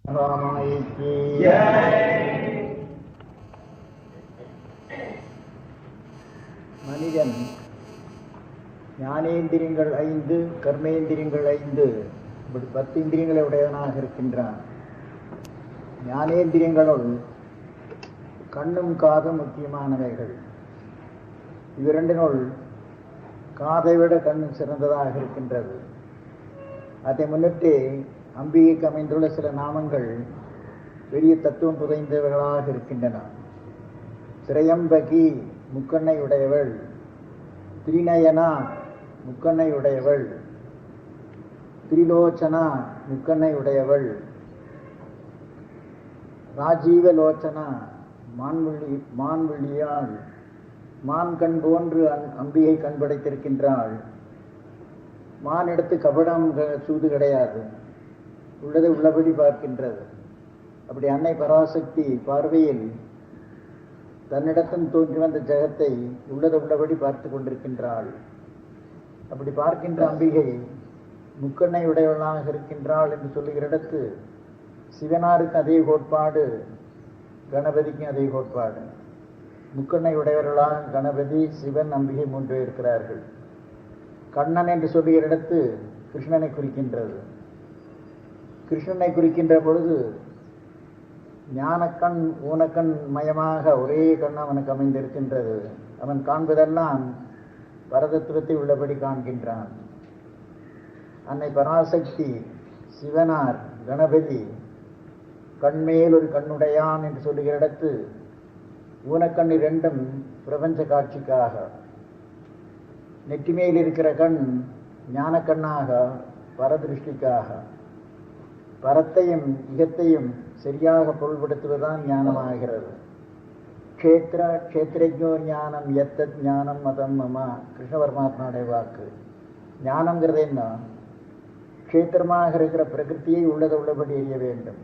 ராமாய்க்கு மனிதன் ஞானேந்திரியங்கள் 5, கர்மேந்திரியங்கள் 5, 10 இந்திரியங்களை உடையவனாக இருக்கின்றான். ஞானேந்திரியங்களுள் கண்ணும் காதும் முக்கியமானவைகள். இவ்விரண்டினுள் காதை விட கண் சிறந்ததாக இருக்கின்றது. அதை முன்னிட்டு அம்பிகைக்கு அமைந்துள்ள சில நாமங்கள் பெரிய தத்துவம் புதைந்தவர்களாக இருக்கின்றன. திரையம்பகி முக்கண்ணை உடையவள், திரிநயனா முக்கண்ணை உடையவள், திரிலோச்சனா முக்கண்ணை உடையவள், ராஜீவலோச்சனா மான்விழியாள், மான் கண் போன்று அம்பிகை கண் படைத்திருக்கின்றாள். மான் எடுத்து கபடம் சூது கிடையாது, உள்ளதை உள்ளபடி பார்க்கின்றது. அப்படி அன்னை பராசக்தி பார்வையில் தன்னிடத்தில் தோன்றி வந்த ஜெகத்தை உள்ளதை உள்ளபடி பார்த்து கொண்டிருக்கின்றாள். அப்படி பார்க்கின்ற அம்பிகை முக்கண்ணை உடையவளாக இருக்கின்றாள் என்று சொல்லுகிற இடத்து சிவனாருக்கு அதே கோட்பாடு, கணபதிக்கும் அதே கோட்பாடு. முக்கண்ணை உடையவர்களாக கணபதி, சிவன், அம்பிகை 3 இருக்கிறார்கள். கண்ணன் என்று சொல்லுகிற இடத்து கிருஷ்ணனை குறிக்கின்றது. கிருஷ்ணனை குறிக்கின்ற பொழுது ஞானக்கண் ஊனக்கண் மயமாக ஒரே கண் அவனுக்கு அமைந்திருக்கின்றது. அவன் காண்பதெல்லாம் பரதத்துவத்தை உள்ளபடி காண்கின்றான். அன்னை பராசக்தி, சிவனார், கணபதி கண்மேல் ஒரு கண்ணுடையான் என்று சொல்லுகிற இடத்து ஊனக்கண் 2 பிரபஞ்ச காட்சிக்காக, நெற்றிமேல் இருக்கிற கண் ஞானக்கண்ணாக பரதிருஷ்டிக்காக, பரத்தையும் இகத்தையும் சரியாக பொருள்படுத்துவதுதான் ஞானமாகிறது. க்ஷேத்ரஜோ ஞானம் எத்தத் ஞானம் மதம் மமா, கிருஷ்ண பரமாத்மாவுடைய வாக்கு. ஞானம்ங்கிறது என்ன? க்ஷேத்திரமாக இருக்கிற பிரகிருத்தியை உள்ளதை உள்ளபடி அறிய வேண்டும்.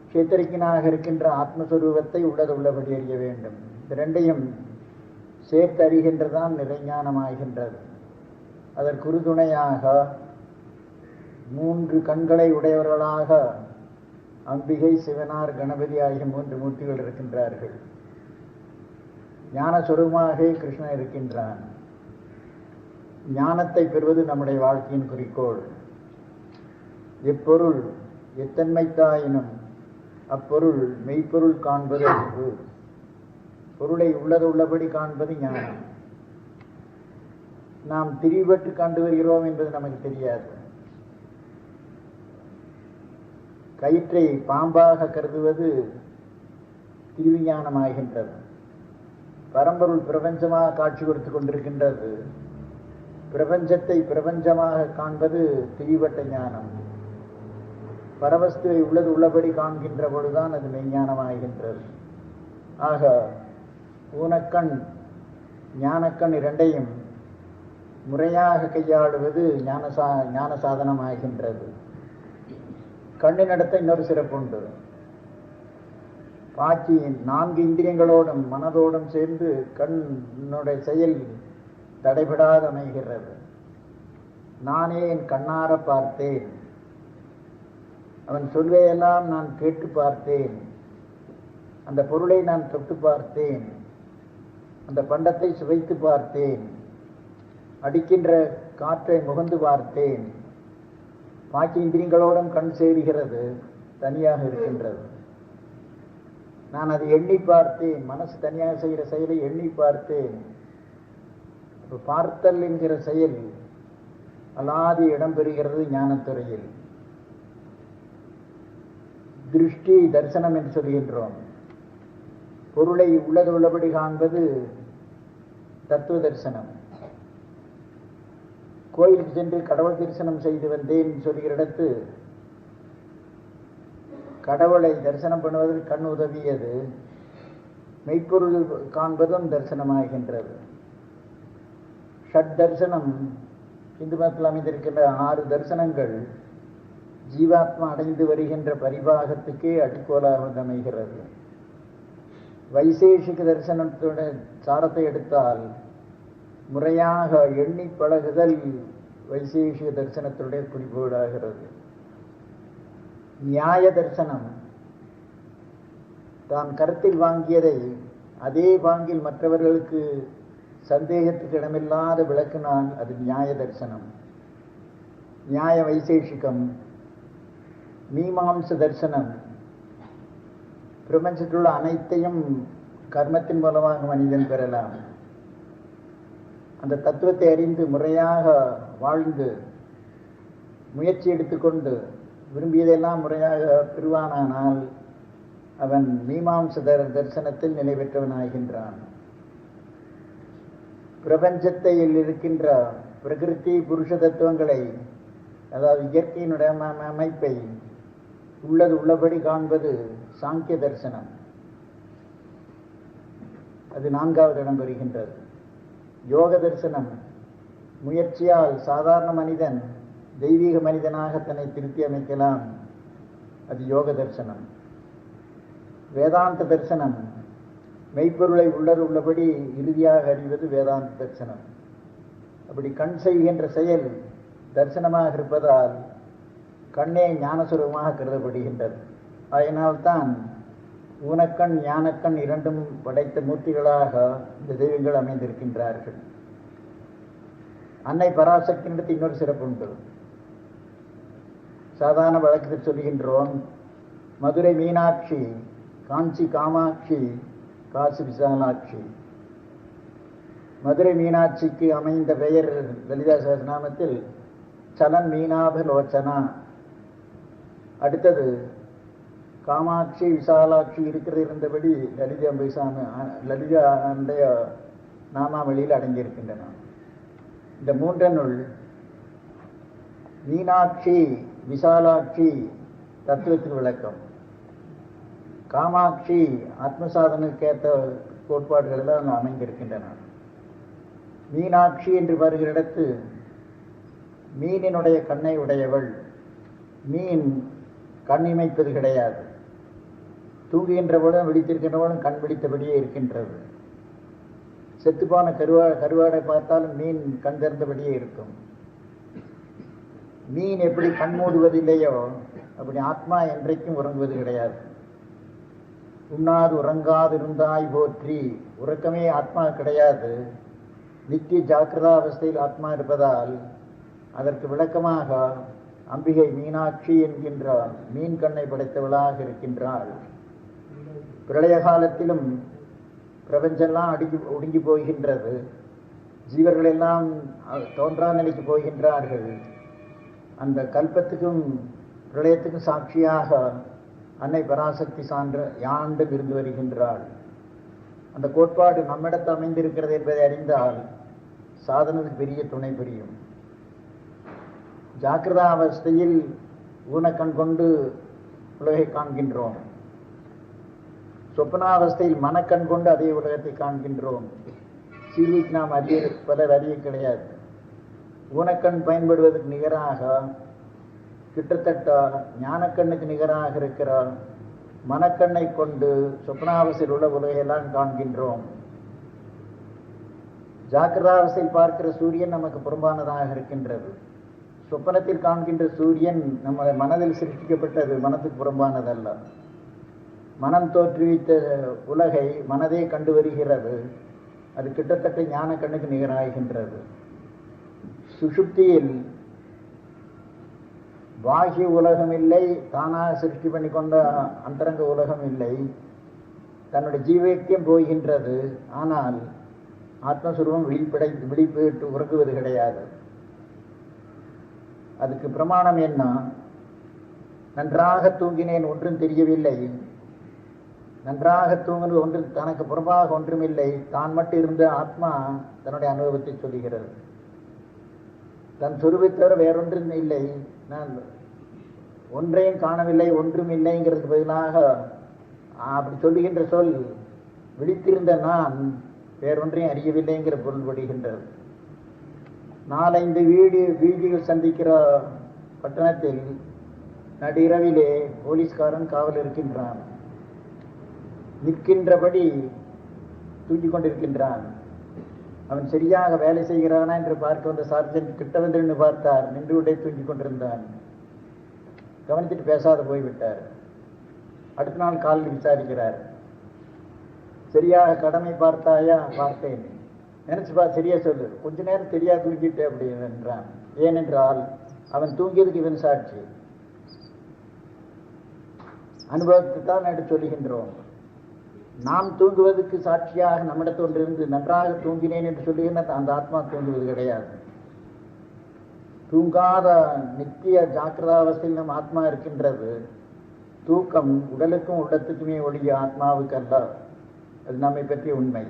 க்ஷேத்திரிக்கனாக இருக்கின்ற ஆத்மஸ்வரூபத்தை உள்ளதை உள்ளபடி அறிய வேண்டும். இது ரெண்டையும் சேர்த்து அறிகின்றதான் நிறைஞானமாகின்றது. அதற்கு உறுதுணையாக 3 கண்களை உடையவர்களாக அம்பிகை, சிவனார், கணபதி ஆகிய 3 மூர்த்திகள் இருக்கின்றார்கள். ஞான சொரூபமாக கிருஷ்ணன் இருக்கின்றான். ஞானத்தை பெறுவது நம்முடைய வாழ்க்கையின் குறிக்கோள். எப்பொருள் எத்தன்மைத்தாயினும் அப்பொருள் மெய்ப்பொருள் காண்பது அறிவு. பொருளை உள்ளது உள்ளபடி காண்பது ஞானம். நாம் திரிபட்டு கண்டு வருகிறோம் என்பது நமக்கு தெரியாது. கயிற்றை பாம்பாக கருதுவது திருவிஞானமாகின்றது. பரம்பொருள் பிரபஞ்சமாக காட்சி கொடுத்து கொண்டிருக்கின்றது. பிரபஞ்சத்தை பிரபஞ்சமாக காண்பது திரிபட்ட ஞானம். பரவஸ்துவை உள்ளது உள்ளபடி காண்கின்ற பொழுதுதான் அது மெய்ஞானமாகின்றது. ஆக ஊனக்கண் ஞானக்கண் 2ஐயும் முறையாக கையாளுவது ஞான சாதனமாகின்றது. கண்ணினிடத்தை இன்னொரு சிறப்புண்டு. பாக்கி 4 இந்திரியங்களோடும் மனதோடும் சேர்ந்து கண்ணுடைய செயல் தடைபடாது அமைகிறது. நானே என் கண்ணார பார்த்தேன், அவன் சொல்வையெல்லாம் நான் கேட்டு பார்த்தேன், அந்த பொருளை நான் தொட்டு பார்த்தேன், அந்த பண்டத்தை சுவைத்து பார்த்தேன், அடிக்கின்ற காற்றை முகந்து பார்த்தேன். பாக்கி இந்திரியங்களோடும் கண் சேருகிறது, தனியாக இருக்கின்றது. நான் அதை எண்ணி பார்த்தேன், மனசு தனியாக செய்கிற செயலை எண்ணி பார்த்தேன். பார்த்தல் என்கிற செயல் அலாதி இடம் பெறுகிறது ஞானத்துறையில். திருஷ்டி தரிசனம் என்று சொல்கின்றோம். பொருளை உள்ளது உள்ளபடி காண்பது தத்துவ தரிசனம். கோயிலுக்கு சென்று கடவுள் தரிசனம் செய்து வந்தேன் சொல்கிற இடத்து கடவுளை தரிசனம் பண்ணுவதற்கு கண் உதவியது. மெய்ப்பொருள் காண்பதும் தரிசனமாகின்றது. ஷட் தரிசனம் இந்து மதத்தில் அமைந்திருக்கின்ற 6 தரிசனங்கள் ஜீவாத்மா அடைந்து வருகின்ற பரிபாகத்துக்கே அடிக்கோலாக அமைகிறது. வைசேஷிக தரிசனத்துடைய சாரத்தை எடுத்தால் முறையாக எண்ணி பழகுதல் வைசேஷிக தரிசனத்துடைய குறிக்கோளாகிறது. நியாய தரிசனம் தான் கருத்தில் வாங்கியதை அதே பாங்கில் மற்றவர்களுக்கு சந்தேகத்துக்கு இடமில்லாத விளக்கினால் அது நியாய தரிசனம். நியாய வைசேஷிகம், மீமாம்ச தரிசனம் பிரபஞ்சத்திலுள்ள அனைத்தையும் கர்மத்தின் மூலமாக மனிதன் பெறலாம். அந்த தத்துவத்தை அறிந்து முறையாக வாழ்ந்து முயற்சி எடுத்துக்கொண்டு விரும்பியதெல்லாம் முறையாக பெறுவானானால் அவன் மீமாம்ச தரிசனத்தில் நிலை பெற்றவனாகின்றான். பிரபஞ்சத்தில் இருக்கின்ற பிரகிருதி புருஷ தத்துவங்களை, அதாவது இயற்கையினுடைய அமைப்பை உள்ளது உள்ளபடி காண்பது சாங்கிய தரிசனம். அது 4வது இடம் பெறுகின்றது. யோக தரிசனம் முயற்சியால் சாதாரண மனிதன் தெய்வீக மனிதனாக தன்னை திருத்தி அமைக்கலாம். அது யோக தரிசனம். வேதாந்த தரிசனம் மெய்ப்பொருளை உள்ளது உள்ளபடி இறுதியாக அறிவது வேதாந்த தரிசனம். அப்படி கண் செய்கின்ற செயல் தரிசனமாக இருப்பதால் கண்ணே ஞானஸ்வரூபமாக கருதப்படுகின்றது. அதனால்தான் ஊனக்கண் ஞானக்கண் இரண்டும் படைத்த மூர்த்திகளாக இந்த தெய்வங்கள் அமைந்திருக்கின்றார்கள். அன்னை பராசக்தியிடத்து இன்னொரு சிறப்பு உண்டு. சாதாரண வழக்கத்தில் சொல்கின்றோம், மதுரை மீனாட்சி, காஞ்சி காமாட்சி, காசி விசாலாட்சி. மதுரை மீனாட்சிக்கு அமைந்த பெயர் லலிதா சகஸ்ரநாமத்தில் சலன் மீனாபலோச்சனா. அடுத்தது காமாட்சி விசாலாட்சி இருக்கிறது இருந்தபடி லலிதாவுடைய நாமாவளியில் அடங்கியிருக்கின்றன. இந்த மூன்றனுள் மீனாட்சி விசாலாட்சி தத்துவத்தின் விளக்கம், காமாட்சி ஆத்மசாதனுக்கேற்ற கோட்பாடுகள் எல்லாம் அமைந்திருக்கின்றன. மீனாட்சி என்று வருகிற இடத்து மீனினுடைய கண்ணை உடையவள். மீன் கண் இமைப்பது கிடையாது. தூங்குகின்றவளும் விழித்திருக்கின்றவளும் கண் விழித்தபடியே இருக்கின்றது. செத்துப்பான கருவாடை பார்த்தாலும் மீன் கண் திறந்தபடியே இருக்கும். மீன் எப்படி கண் மூடுவதில்லையோ அப்படி ஆத்மா என்றைக்கும் உறங்குவது கிடையாது. உண்ணாது உறங்காது இருந்தாய் போற்றி. உறக்கமே ஆத்மா கிடையாது. நித்திய ஜாக்கிரதா அவஸ்தையில் ஆத்மா இருப்பதால் அதற்கு விளக்கமாக அம்பிகை மீனாட்சி என்கின்ற மீன் கண்ணை படைத்தவளாக இருக்கின்றாள். பிரளய காலத்திலும் பிரபஞ்செல்லாம் ஒடுங்கி போகின்றது. ஜீவர்கள் எல்லாம் தோன்றா நிலைக்கு போகின்றார்கள். அந்த கல்பத்துக்கும் பிரளயத்துக்கும் சாட்சியாக அன்னை பராசக்தி சான்று யாண்டும் இருந்து வருகின்றாள். அந்த கோட்பாடு நம்மிடத்து அமைந்திருக்கிறது என்பதை அறிந்தால் சாதனத்துக்கு பெரிய துணை புரியும். ஜாக்கிரதா அவஸ்தையில் ஊனக்கண் கொண்டு உலகை காண்கின்றோம். சொப்பனாவஸ்தையில் மனக்கண் கொண்டு அதே உலகத்தை காண்கின்றோம். சீர்விக்கு நாம் பலர் அறிய கிடையாது. ஊனக்கண் பயன்படுவதற்கு நிகராக கிட்டத்தட்ட ஞானக்கண்ணுக்கு நிகராக இருக்கிற மனக்கண்ணை கொண்டு சொப்பனாவஸ்தையில் உள்ள உலகையெல்லாம் காண்கின்றோம். ஜாக்கிரதாவஸ்தையில் பார்க்கிற சூரியன் நமக்கு புறம்பானதாக இருக்கின்றது. சொப்பனத்தில் காண்கின்ற சூரியன் நம்ம மனதில் சிருஷ்டிக்கப்பட்டது, மனத்துக்கு புறம்பானதல்ல. மனம் தோற்றுவித்த உலகை மனதே கண்டு வருகிறது. அது கிட்டத்தட்ட ஞான கண்ணுக்கு நிகராகின்றது. சுஷுப்தியில் பாஹ்ய உலகம் இல்லை, தானாக சிருஷ்டி பண்ணி கொண்ட அந்தரங்க உலகம் இல்லை. தன்னுடைய ஜீவக்கியம் போகின்றது. ஆனால் ஆத்மஸ்வரூபம் விழிப்பட்டு உறங்குவது கிடையாது. அதுக்கு பிரமாணம் என்ன? நன்றாக தூங்கினேன், ஒன்றும் தெரியவில்லை. நன்றாக தூங்குவது ஒன்று, தனக்கு புறம்பாக ஒன்றுமில்லை, தான் மட்டும் இருந்த ஆத்மா தன்னுடைய அனுபவத்தை சொல்லுகிறது. தன் சொருவை தவிர வேறொன்றும் இல்லை, நான் ஒன்றையும் காணவில்லை, ஒன்றும் இல்லைங்கிறதுக்கு பதிலாக அப்படி சொல்லுகின்ற சொல் விழித்திருந்த நான் வேறொன்றையும் அறியவில்லைங்கிற பொருள் படுகின்றது. 4-5 வீதிகள் சந்திக்கிற பட்டணத்தில் நடுஇரவிலே போலீஸ்காரன் காவல் இருக்கின்றான். நிற்கின்றபடி தூங்கிக் கொண்டிருக்கின்றான். அவன் சரியாக வேலை செய்கிறானா என்று பார்க்க வந்த சார்ஜென்ட் கிட்ட வந்து பார்த்தார். நின்று விட்டே தூங்கிக் கொண்டிருந்தான். கவனித்துட்டு பேசாத போய்விட்டார். அடுத்த நாள் காலில் விசாரிக்கிறார். சரியாக கடமை பார்த்தாயா? பார்த்தேன். நினைச்சுப்பா, சரியா சொல்லு. கொஞ்ச நேரம் தெரியா தூங்கிட்டு அப்படி என்றான். ஏனென்றால் அவன் தூங்கியதுக்கு இவன் சாட்சி. அனுபவத்தை தான் எடுத்து சொல்லுகின்றோம். நாம் தூங்குவதற்கு சாட்சியாக நம்மிடத்தொன்றிருந்து நன்றாக தூங்கினேன் என்று சொல்லுகின்ற அந்த ஆத்மா தூங்குவது கிடையாது. தூங்காத நித்திய ஜாக்கிரதாவஸ்தையில் நம் ஆத்மா இருக்கின்றது. தூக்கம் உடலுக்கும் உள்ளத்துக்குமே ஒழிய ஆத்மாவுக்கு அல்ல. அது நம்மை பற்றிய உண்மை.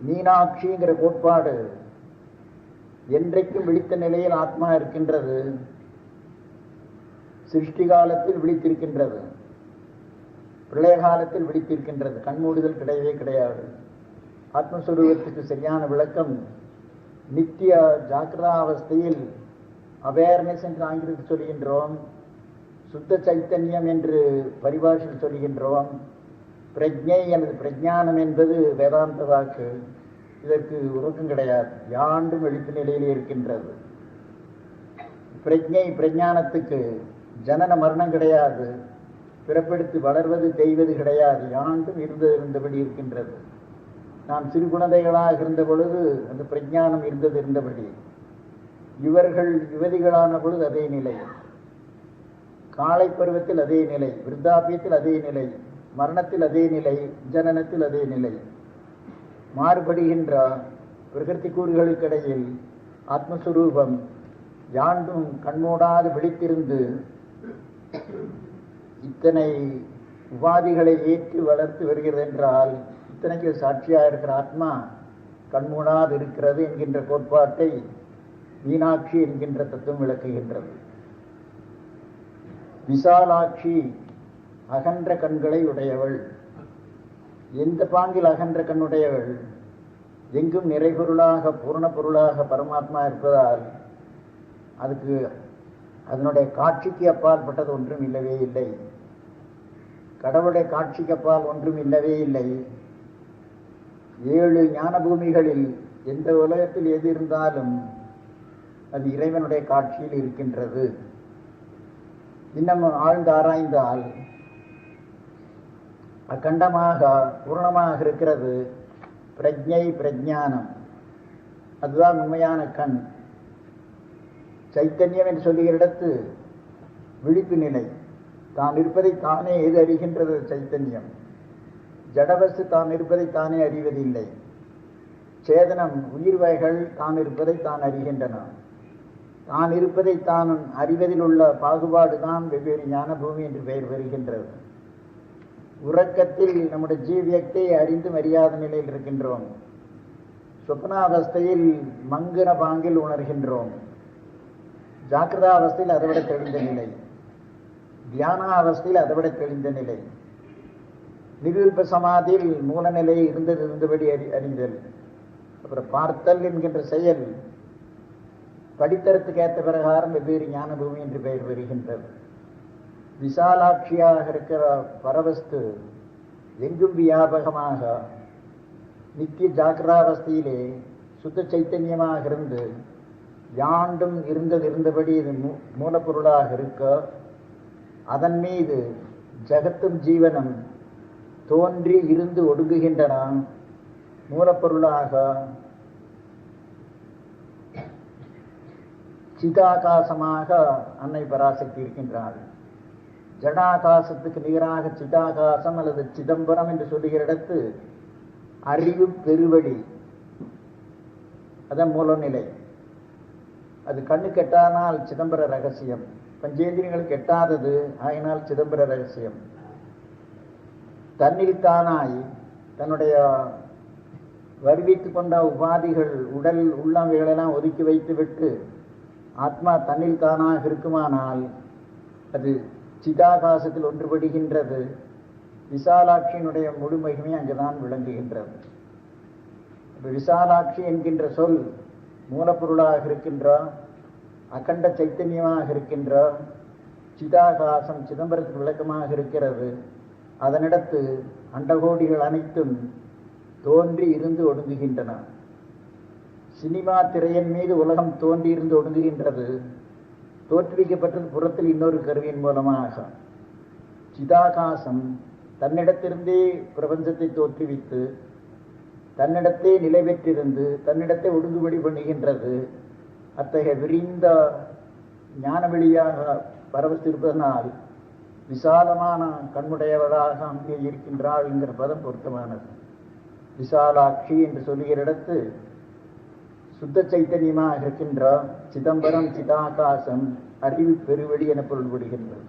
மீனாட்சிங்கிற கோட்பாடு என்றைக்கும் விழித்த நிலையில் ஆத்மா இருக்கின்றது. சிருஷ்டி காலத்தில் விழித்திருக்கின்றது, பிரளய காலத்தில் விழித்திருக்கின்றது. கண்மூடுதல் கிடையவே கிடையாது. ஆத்மஸ்வரூபத்துக்கு சரியான விளக்கம் நித்திய ஜாக்கிரதாவஸ்தையில் அவேர்னஸ் என்று ஆங்கிலத்தில் சொல்கின்றோம், சுத்த சைத்தன்யம் என்று பரிபாஷையில் சொல்கின்றோம், பிரஜை அல்லது பிரஜானம் என்பது வேதாந்த வாக்கு. இதற்கு உறக்கம் கிடையாது. யாண்டும் எழுத்து நிலையிலே இருக்கின்றது. பிரஜை பிரஜானத்துக்கு ஜனன மரணம் கிடையாது. பிறப்பெடுத்து வளர்வது தெய்வது கிடையாது. யாண்டும் இருந்தபடி இருக்கின்றது. நாம் சிறு குழந்தைகளாக இருந்த பொழுது அந்த பிரஜானம் இருந்தபடி, இவர்கள் யுவதிகளான பொழுது அதே நிலை, காலை பருவத்தில் அதே நிலை, விருத்தாபியத்தில் அதே நிலை, மரணத்தில் அதே நிலை, ஜனனத்தில் அதே நிலை. மாறுபடுகின்ற பிரகிருதி கூறுகளுக்கிடையில் ஆத்மஸ்வரூபம் யாண்டும் கண்மூடாது விழித்திருந்து இத்தனை உபாதிகளை ஏற்று வளர்த்து வருகிறது என்றால், இத்தனைக்கு சாட்சியாக இருக்கிற ஆத்மா கண்மூடாது இருக்கிறது என்கின்ற கோட்பாட்டை மீனாட்சி என்கின்ற தத்துவம் விளக்குகின்றது. விசாலாட்சி அகன்ற கண்களை உடையவள். எந்த பாங்கில் அகன்ற கண்ணுடையவள்? எங்கும் நிறைபொருளாக பூர்ண பொருளாக பரமாத்மா இருப்பதால் அதுக்கு அதனுடைய காட்சிக்கு அப்பாற்பட்டது ஒன்றும் இல்லவே இல்லை. கடவுளுடைய காட்சிக்கு அப்பால் ஒன்றும் இல்லவே இல்லை. 7 ஞான பூமிகளில் எந்த உலகத்தில் எது இருந்தாலும் அது இறைவனுடைய காட்சியில் இருக்கின்றது. இன்னும் ஆழ்ந்து ஆராய்ந்தால் அகண்டமாக பூர்ணமாக இருக்கிறது பிரஜை பிரஜானம். அதுதான் உண்மையான கண். சைத்தன்யம் என்று சொல்லுகிற இடத்து விழிப்பு நிலை. தான் இருப்பதை தானே எது அறிகின்றது? சைத்தன்யம். ஜடவஸ்து தான் இருப்பதை தானே அறிவதில்லை. சேதனம் உயிர் வகைகள் தான் இருப்பதை தான் அறிகின்றன. தான் இருப்பதை தான் அறிவதில் உள்ள பாகுபாடு தான் வெவ்வேறு ஞான பூமி என்று பெயர் பெறுகின்றது. உறக்கத்தில் நம்முடைய ஜீவியத்தை அறிந்தும் அறியாத நிலையில் இருக்கின்றோம். சொப்னாவஸ்தையில் மங்குன பாங்கில் உணர்கின்றோம். ஜாக்கிரதா அவஸ்தையில் அதைவிட தெளிந்த நிலை, தியான அவஸ்தையில் அதைவிட தெளிந்த நிலை, நிரூப சமாதியில் மூலநிலை இருந்தபடி அறிந்தல். அப்புறம் பார்த்தல் என்கின்ற செயல் படித்தரத்துக்கு ஏற்ற பிரகாரம் வெவ்வேறு ஞான பூமி என்று பெயர் பெறுகின்றது. விசாலாட்சியாக இருக்கிற பரவஸ்து எங்கும் வியாபகமாக நித்திய ஜாக்கிரதாவஸ்தையிலே சுத்த சைத்தன்யமாக இருந்து யாண்டும் இருந்தபடி இது மூலப்பொருளாக இருக்க, அதன் மீது ஜகத்தும் ஜீவனும் தோன்றி இருந்து ஒடுங்குகின்றன. மூலப்பொருளாக சிதாகாசமாக அன்னை பராசக்தி இருக்கின்றாள். ஜடாகாசத்துக்கு நிகராக சிதாகாசம் அல்லது சிதம்பரம் என்று சொல்லுகிற இடத்து அறிவு பெருவழி, அதன் மூலநிலை. அது கண்ணு கெட்டானால் சிதம்பர ரகசியம், பஞ்சேந்திரியங்களுக்கு எட்டாதது, ஆயினால் சிதம்பர ரகசியம். தன்னில் தானாய் தன்னுடைய வருவித்து கொண்ட உபாதிகள் உடல் உள்ளவைகளெல்லாம் ஒதுக்கி வைத்துவிட்டு ஆத்மா தன்னில் தானாக இருக்குமானால் அது சிதாகாசத்தில் ஒன்றுபடுகின்றது. விசாலாட்சியினுடைய முழு மகிமை அங்குதான் விளங்குகின்றது. விசாலாட்சி என்கின்ற சொல் மூலப்பொருளாக இருக்கின்ற அகண்ட சைத்தன்யமாக இருக்கின்ற சிதாகாசம் சிதம்பரத்துக்கு விளக்கமாக இருக்கிறது. அதனிடத்து அண்டகோடிகள் அனைத்தும் தோன்றி இருந்து ஒடுங்குகின்றன. சினிமா திரையின் மீது உலகம் தோன்றி இருந்து ஒடுங்குகின்றது. தோற்றுவிக்கப்பட்டது புறத்தில் இன்னொரு கருவியின் மூலமாக. சிதாகாசம் தன்னிடத்திலிருந்தே பிரபஞ்சத்தை தோற்றுவித்து தன்னிடத்தே நிலை பெற்றிருந்து தன்னிடத்தை ஒடுங்குபடி பண்ணுகின்றது. அத்தகைய விரிந்த ஞான வெளியாக பரவத்திருப்பதனால் விசாலமான கண்முடையவளாக அங்கே இருக்கின்றாள் என்கிற பதம் பொருத்தமானது. விசாலாட்சி என்று சொல்லுகிற இடத்து சுத்த சைத்தன்யமாக இருக்கின்ற சிதம்பரம் சிதாகாசம் அறிவு பெருவெளி என பொருள்படுகின்றது.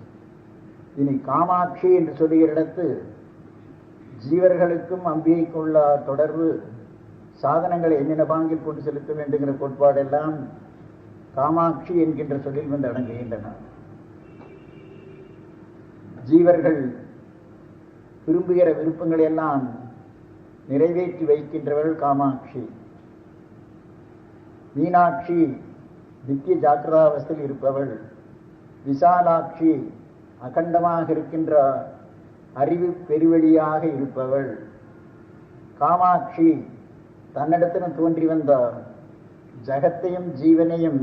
இனி காமாட்சி என்று சொல்லுகிற இடத்து ஜீவர்களுக்கும் அம்பிகைக்குள்ள தொடர்பு சாதனங்களை என்னென்ன பாங்கில் கொண்டு செலுத்த வேண்டுகிற கோட்பாடெல்லாம் காமாட்சி என்கின்ற சொல்லில் வந்து அடங்குகின்றன. ஜீவர்கள் விரும்புகிற விருப்பங்களை எல்லாம் நிறைவேற்றி வைக்கின்றவள் காமாட்சி. மீனாட்சி நித்திய ஜாக்கிரதாவஸ்தையில் இருப்பவள். விசாலாட்சி அகண்டமாக இருக்கின்ற அறிவு பெருவெளியாக இருப்பவள். காமாட்சி தன்னிடத்திலும் தோன்றி வந்த ஜகத்தையும் ஜீவனையும்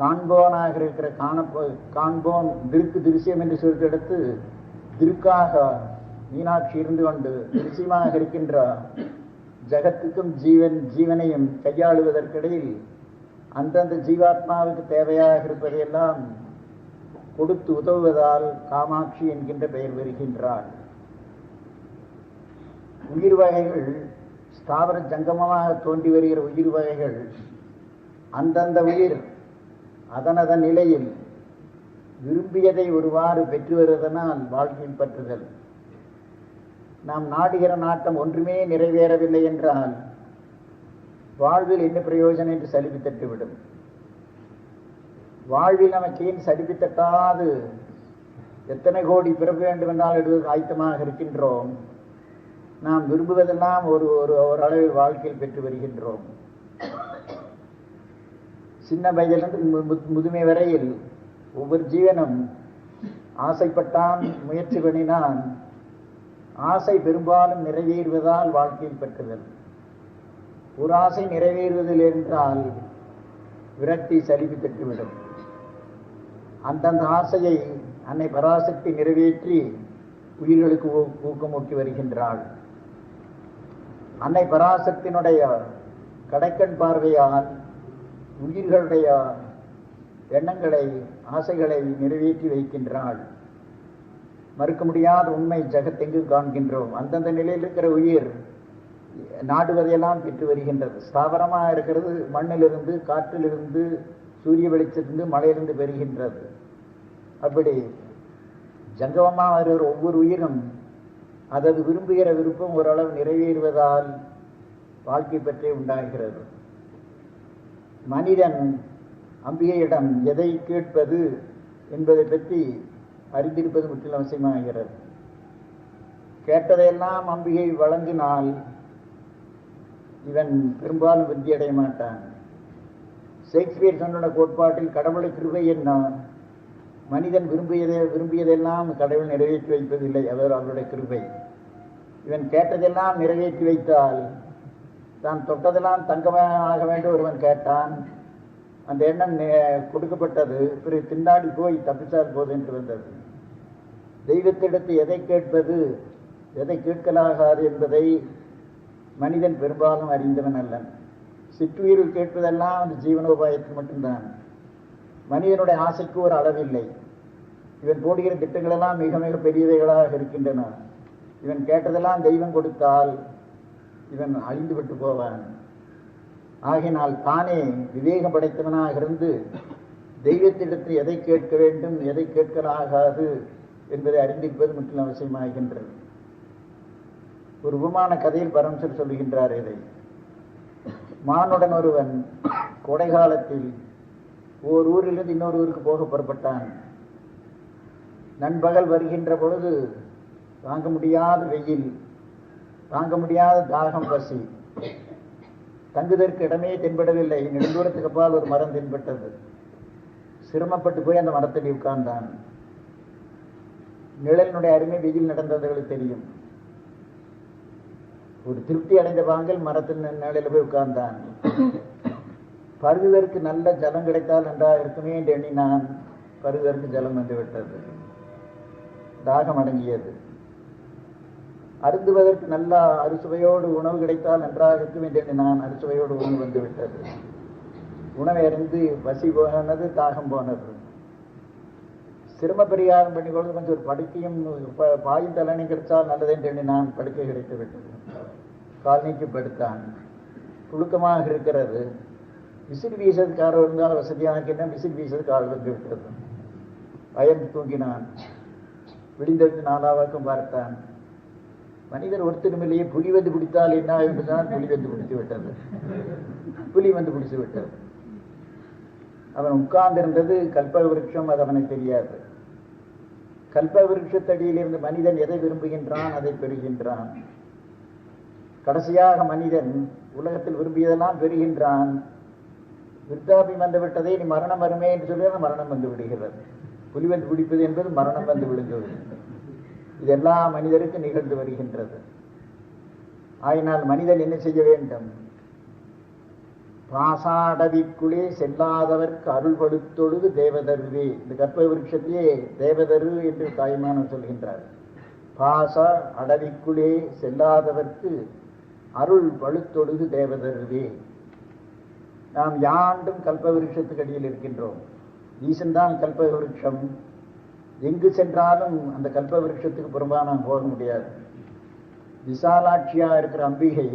காண்போனாக இருக்கிற காண்போன் திருக்கு திருசியம் என்று சொல்லிட்டு எடுத்து திருக்காக மீனாட்சி இருந்து கொண்டு திருசியமாக இருக்கின்ற ஜகத்துக்கும் ஜீவனையும் கையாளுவதற்கிடையில் அந்தந்த ஜீவாத்மாவுக்கு தேவையாக இருப்பதையெல்லாம் கொடுத்து உதவுவதால் காமாட்சி என்கின்ற பெயர் பெறுகின்றாள். உயிர் வகைகள் ஸ்தாவர ஜங்கமமாக தோன்றி வருகிற உயிர் வகைகள் அந்தந்த உயிர் அதனதன் நிலையில் விரும்பியதை ஒருவாறு பெற்று வருவதனால் வாழ்க்கையில் பற்றுதல். நாம் நாடுகிற நாட்டம் ஒன்றுமே நிறைவேறவில்லை என்றால் வாழ்வில் என்ன பிரயோஜனம் என்று சலிப்பு தட்டுவிடும். வாழ்வில் நமக்கு ஏன் சலிப்பு தட்டாது எத்தனை கோடி பிறப்பு வேண்டும் என்றால் எடுத்து ஆயத்தமாக இருக்கின்றோம். நாம் விரும்புவதெல்லாம் ஒரு அளவில் வாழ்க்கையில் பெற்று வருகின்றோம். சின்ன வயதிலிருந்து முதுமை வரையில் ஒவ்வொரு ஜீவனும் ஆசைப்பட்டான், முயற்சி பண்ணினான். ஆசை பெரும்பாலும் நிறைவேறுவதால் வாழ்க்கையில் பெற்றுதல். ஒரு ஆசை நிறைவேறுவதில் என்றால் விரக்தி சலிப்பு தட்டுவிடும். அந்தந்த ஆசையை அன்னை பராசக்தி நிறைவேற்றி உயிர்களுக்கு ஊக்கமூட்டி வருகின்றாள். அன்னை பராசக்தியினுடைய கடைக்கண் பார்வையால் உயிர்களுடைய எண்ணங்களை ஆசைகளை நிறைவேற்றி வைக்கின்றாள். மறுக்க முடியாத உண்மை ஜகத்தெங்கு காண்கின்றோம். அந்தந்த நிலையில் இருக்கிற உயிர் நாடுவதையெல்லாம் பெற்று வருகின்றது. ஸ்தாவரமாக இருக்கிறது மண்ணிலிருந்து, காற்றிலிருந்து, சூரிய வெளிச்சத்திலிருந்து, மழையிலிருந்து பெறுகின்றது. அப்படி ஜங்கமமாக வருகிற ஒவ்வொரு உயிரும் அதது விரும்புகிற விருப்பம் ஓரளவு நிறைவேறுவதால் வாழ்க்கை பற்றே உண்டாகிறது. மனிதன் அம்பிகையிடம் எதை கேட்பது என்பதை பற்றி அறிந்திருப்பது முற்றிலும் அவசியமாகிறது. கேட்டதையெல்லாம் அம்பிகை வழங்கினால் இவன் பெரும்பாலும் விருத்தியடைய மாட்டான். ஷேக்ஸ்பியர் சொன்ன கோட்பாட்டில் கடவுளை கிருபை என்ன, மனிதன் விரும்பியதெல்லாம் கடவுள் நிறைவேற்றி வைப்பதில்லை, அவருடைய கிருபை. இவன் கேட்டதெல்லாம் நிறைவேற்றி வைத்தால் தான் தொட்டதெல்லாம் தங்கமாக வேண்டும் ஒருவன் கேட்டான். அந்த எண்ணம் கொடுக்கப்பட்டது. பிறகு திண்டாடி போய் தப்பிச்சால் போது என்று வந்தது. தெய்வத்திடத்து எதை கேட்பது, எதை கேட்கலாகாது என்பதை மனிதன் பெரும்பாலும் அறிந்தவன் அல்லன். சிற்றுயிரில் கேட்பதெல்லாம் அந்த ஜீவனோபாயத்துக்கு மட்டும்தான். மனிதனுடைய ஆசைக்கு ஒரு அளவில்லை. இவன் போடுகிற திட்டங்களெல்லாம் மிக மிக பெரியவைகளாக இருக்கின்றன. இவன் கேட்டதெல்லாம் தெய்வம் கொடுத்தால் இவன் அழிந்து விட்டு போவான். ஆகினால் தானே விவேகம் படைத்தவனாக இருந்து தெய்வத்திடத்தில் எதை கேட்க வேண்டும், எதை கேட்கலாகாது என்பதை அறிந்திருப்பது முற்றிலும் அவசியமாகின்றது. ஒரு உபமான கதையில் பரமசர் சொல்லுகின்றார் இதை. மானுடன் ஒருவன் கோடை காலத்தில் ஓர் ஊரிலிருந்து இன்னொரு ஊருக்கு போக புறப்பட்டான். நண்பகல் வருகின்ற பொழுது தாங்க முடியாத வெயில், தாங்க முடியாத தாகம், பசி. தங்குவதற்கு இடமே தென்படவில்லை. நெடுந்தூரத்துக்கு அப்பால் ஒரு மரம் தென்பட்டது. சிரமப்பட்டு போய் அந்த மரத்தில் உட்கார்ந்தான். நிழலினுடைய அருமை வெயில் நடந்தவர்களுக்கு தெரியும். ஒரு திருப்தி அடைந்த பாங்கில் மரத்தில் நிழலில் போய் உட்கார்ந்தான். பருகுவதற்கு நல்ல ஜலம் கிடைத்தால் நன்றாக இருக்குமே என்று எண்ணினான். பருகுவதற்கு ஜலம் வந்து விட்டது, தாகம் அடங்கியது. அருந்துவதற்கு நல்ல அறுசுவையோடு உணவு கிடைத்தால் நன்றாக இருக்கும் என்று எண்ணினான். அறுசுவையோடு உணவு வந்து விட்டது. உணவை அறிந்து பசி போனது, தாகம் போனது. சிரம பரிகாரம் பண்ணிக்கொண்டு கொஞ்சம் ஒரு படுக்கையும் பாயும் தலையணை கிடைத்தால் நல்லது என்று எண்ணினான். படுக்கை கிடைத்து விட்டது. கால் நீக்கி படுத்தான். புழுக்கமாக இருக்கிறது. விசில் வீசது கால் இருந்தால் வசதியாக விசில் வீசது கால் வந்து விட்டது. பயந்து தூங்கினான். விடிந்தெடுத்து நாலாவாக்கும் பார்த்தான். மனிதர் ஒருத்தருமில்லையே. புலி வந்து பிடித்தால் என்ன என்றுதான் புலி வந்து பிடித்து விட்டது. புலி வந்து பிடித்து விட்டது. அவன் உட்கார்ந்திருந்தது கல்ப விருட்சம். அது அவனுக்கு தெரியாது. கல்ப விருட்சத்தடியிலிருந்து மனிதன் எதை விரும்புகின்றான் அதை பெறுகின்றான். கடைசியாக மனிதன் உலகத்தில் விரும்பியதெல்லாம் பெறுகின்றான். விருத்தாபி வந்து விட்டதை நீ மரணம் வருமே என்று சொல்லி மரணம் வந்து விடுகிறது. புலி வந்து பிடிப்பது என்பது மரணம் வந்து விழுந்தது. இது எல்லா மனிதருக்கு நிகழ்ந்து வருகின்றது. ஆயினால் மனிதன் என்ன செய்ய வேண்டும்? பாசாடவிக்குள்ளே செல்லாதவர்க்கு அருள் படுத்தொழுது தேவதருவே. இந்த கற்ப விருட்சத்தையே தேவதரு என்று தாய்மானம் சொல்கின்றார். பாச அடவிக்குள்ளே செல்லாதவர்க்கு அருள் பழுத்தொழுது தேவதருவே. நாம் யாண்டும் கல்ப விருட்சத்துக்கு அடியில் இருக்கின்றோம். ஈசன் தான் கல்ப விருட்சம். எங்கு சென்றாலும் அந்த கல்ப விருட்சத்துக்கு புறம்பாக நாம் போக முடியாது. விசாலாட்சியா இருக்கிற அம்பிகை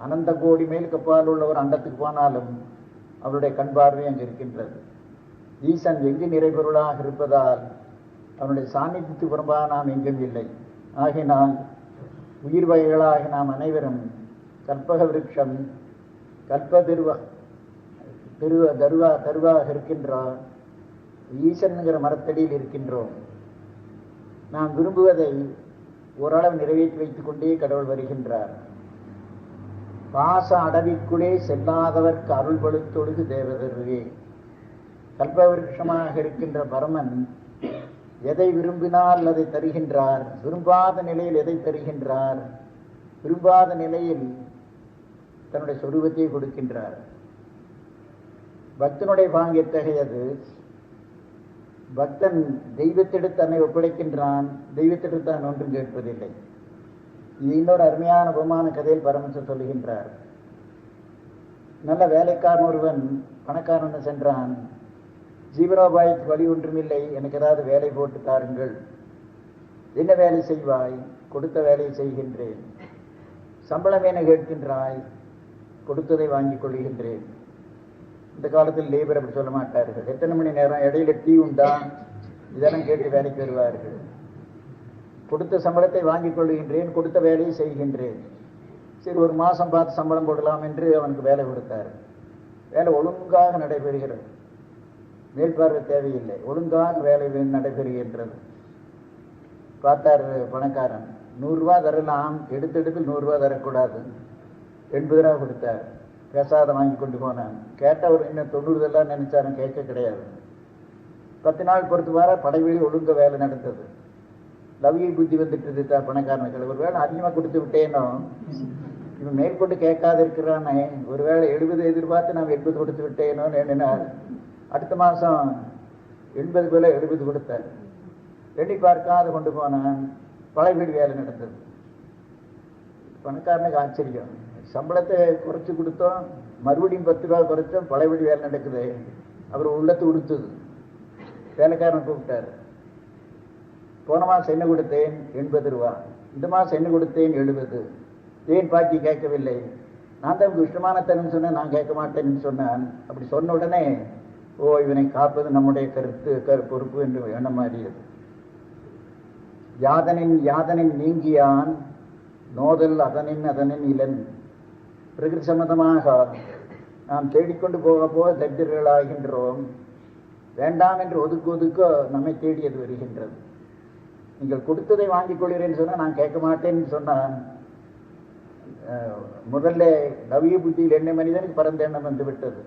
அனந்த கோடி மேல் கப்பால் உள்ள ஒரு அண்டத்துக்கு போனாலும் அவருடைய கண் பார்வை அங்கு இருக்கின்றது. ஈசன் எங்கு நிறைபொருளாக இருப்பதால் அவனுடைய சாநித்தியத்துக்கு புறம்பாக நாம் எங்கும் இல்லை. ஆகினால் உயிர் வகைகளாக நாம் அனைவரும் கல்பக விருட்சம் கல்ப தருவாக இருக்கின்றோம். ஈசன்கிற மரத்தடியில் இருக்கின்றோம். நாம் விரும்புவதை ஓரளவு நிறைவேற்றி வைத்துக் கொண்டே கடவுள் வருகின்றார். பாச அடவிக்குள்ளே செல்லாதவர்க்கு அருள் பழுத்தொழுது தேவதருவே. கல்பவிருஷமாக இருக்கின்ற பரமன் எதை விரும்பினால் அதை தருகின்றார். விரும்பாத நிலையில் எதை தருகின்றார்? விரும்பாத நிலையில் தன்னுடைய சொரூபத்தை கொடுக்கின்றார். பக்தனுடைய பாங்கு எத்தகையது? பக்தன் தெய்வத்திடம் தன்னை ஒப்படைக்கின்றான். தெய்வத்திடம் தான் ஒன்றும் கேட்பதில்லை. இது இன்னொரு அருமையான உபமான கதையில் பரமசர் சொல்லுகின்றார். நல்ல வேலைக்காரன் ஒருவன் பணக்காரன் சென்றான். ஜீவனோபாயத்துக்கு வழி ஒன்றுமில்லை, எனக்கு ஏதாவது வேலை போட்டு தாருங்கள். என்ன வேலை செய்வாய்? கொடுத்த வேலையை செய்கின்றேன். சம்பளம் என கேட்கின்றாய்? கொடுத்ததை வாங்கிக் கொள்கின்றேன். இந்த காலத்தில் லேபர் அப்படி சொல்ல மாட்டார்கள். எத்தனை மணி நேரம், இடையில டீ உண்டா, இதெல்லாம் கேட்டு வேலைக்கு வருவார்கள். கொடுத்த சம்பளத்தை வாங்கிக் கொள்கின்றேன், கொடுத்த வேலையை செய்கின்றேன். சரி, ஒரு மாதம் பார்த்து சம்பளம் போடலாம் என்று அவனுக்கு வேலை கொடுத்தார். வேலை ஒழுங்காக நடைபெறுகிறது. மேல்பார்வை தேவையில்லை, ஒழுங்காக வேலை நடைபெறுகின்றது. பார்த்தார் பணக்காரன். 100 ரூபா தரலாம், எடுத்து 100 ரூபா தரக்கூடாது. 80 ரூபா கொடுத்தார். பேசாத வாங்கி கொண்டு போனான். கேட்டவர் இன்னும் 90 எல்லாம் நினைச்சாரும், கேட்க கிடையாது. 10 நாள் பொறுத்து வர படைவெளி ஒழுங்க வேலை நடந்தது. லவ்ய புத்தி வந்துட்டு பணக்காரனுக்கு. ஒரு வேளை அதிகமாக கொடுத்து விட்டேனோ, இவன் மேற்கொண்டு கேட்காத இருக்கிறானே, ஒருவேளை 70 எதிர்பார்த்து நான் 80 கொடுத்து விட்டேனோன்னு எண்ணினார். அடுத்த மாதம் 80 போல 70 கொடுத்தார். எண்ணி பார்க்காத கொண்டு போனான். பழைய வேலை நடந்தது. பணக்காரனுக்கு ஆச்சரியம். சம்பளத்தை குறைச்சி கொடுத்தோம், மறுபடியும் 10 ரூபா குறைச்சோம், பழைய வேலை நடக்குது. அவர் உள்ளத்தை உடுத்துது. வேலைக்காரன் கூப்பிட்டார். போன மாதம் என்ன கொடுத்தேன்? 80 ரூபா. இந்த மாதம் என்ன கொடுத்தேன்? 70. ஏன் பாக்கி கேட்கவில்லை? நான் தான் இஷ்டமான தருன்னு சொன்னேன், நான் கேட்க மாட்டேன்னு சொன்னான். அப்படி சொன்ன உடனே, ஓ, இவனை காப்பது நம்முடைய பொறுப்பு என்று எண்ண மாறியது. யாதனின் நீங்கியான் நோதல் அதனின் இளன். பிரகிருதி சம்பந்தமாக நாம் தேடிக்கொண்டு போக தரித்திரர்களாகின்றோம். வேண்டாம் என்று ஒதுக்க நம்மை தேடியது வருகின்றது. நீங்கள் கொடுத்ததை வாங்கிக் கொள்கிறேன்னு சொன்னால் நான் கேட்க மாட்டேன்னு சொன்னான். முதல்ல நவிய புத்தியில் என்ன மனிதனுக்கு பரந்த எண்ணம் வந்து விட்டது.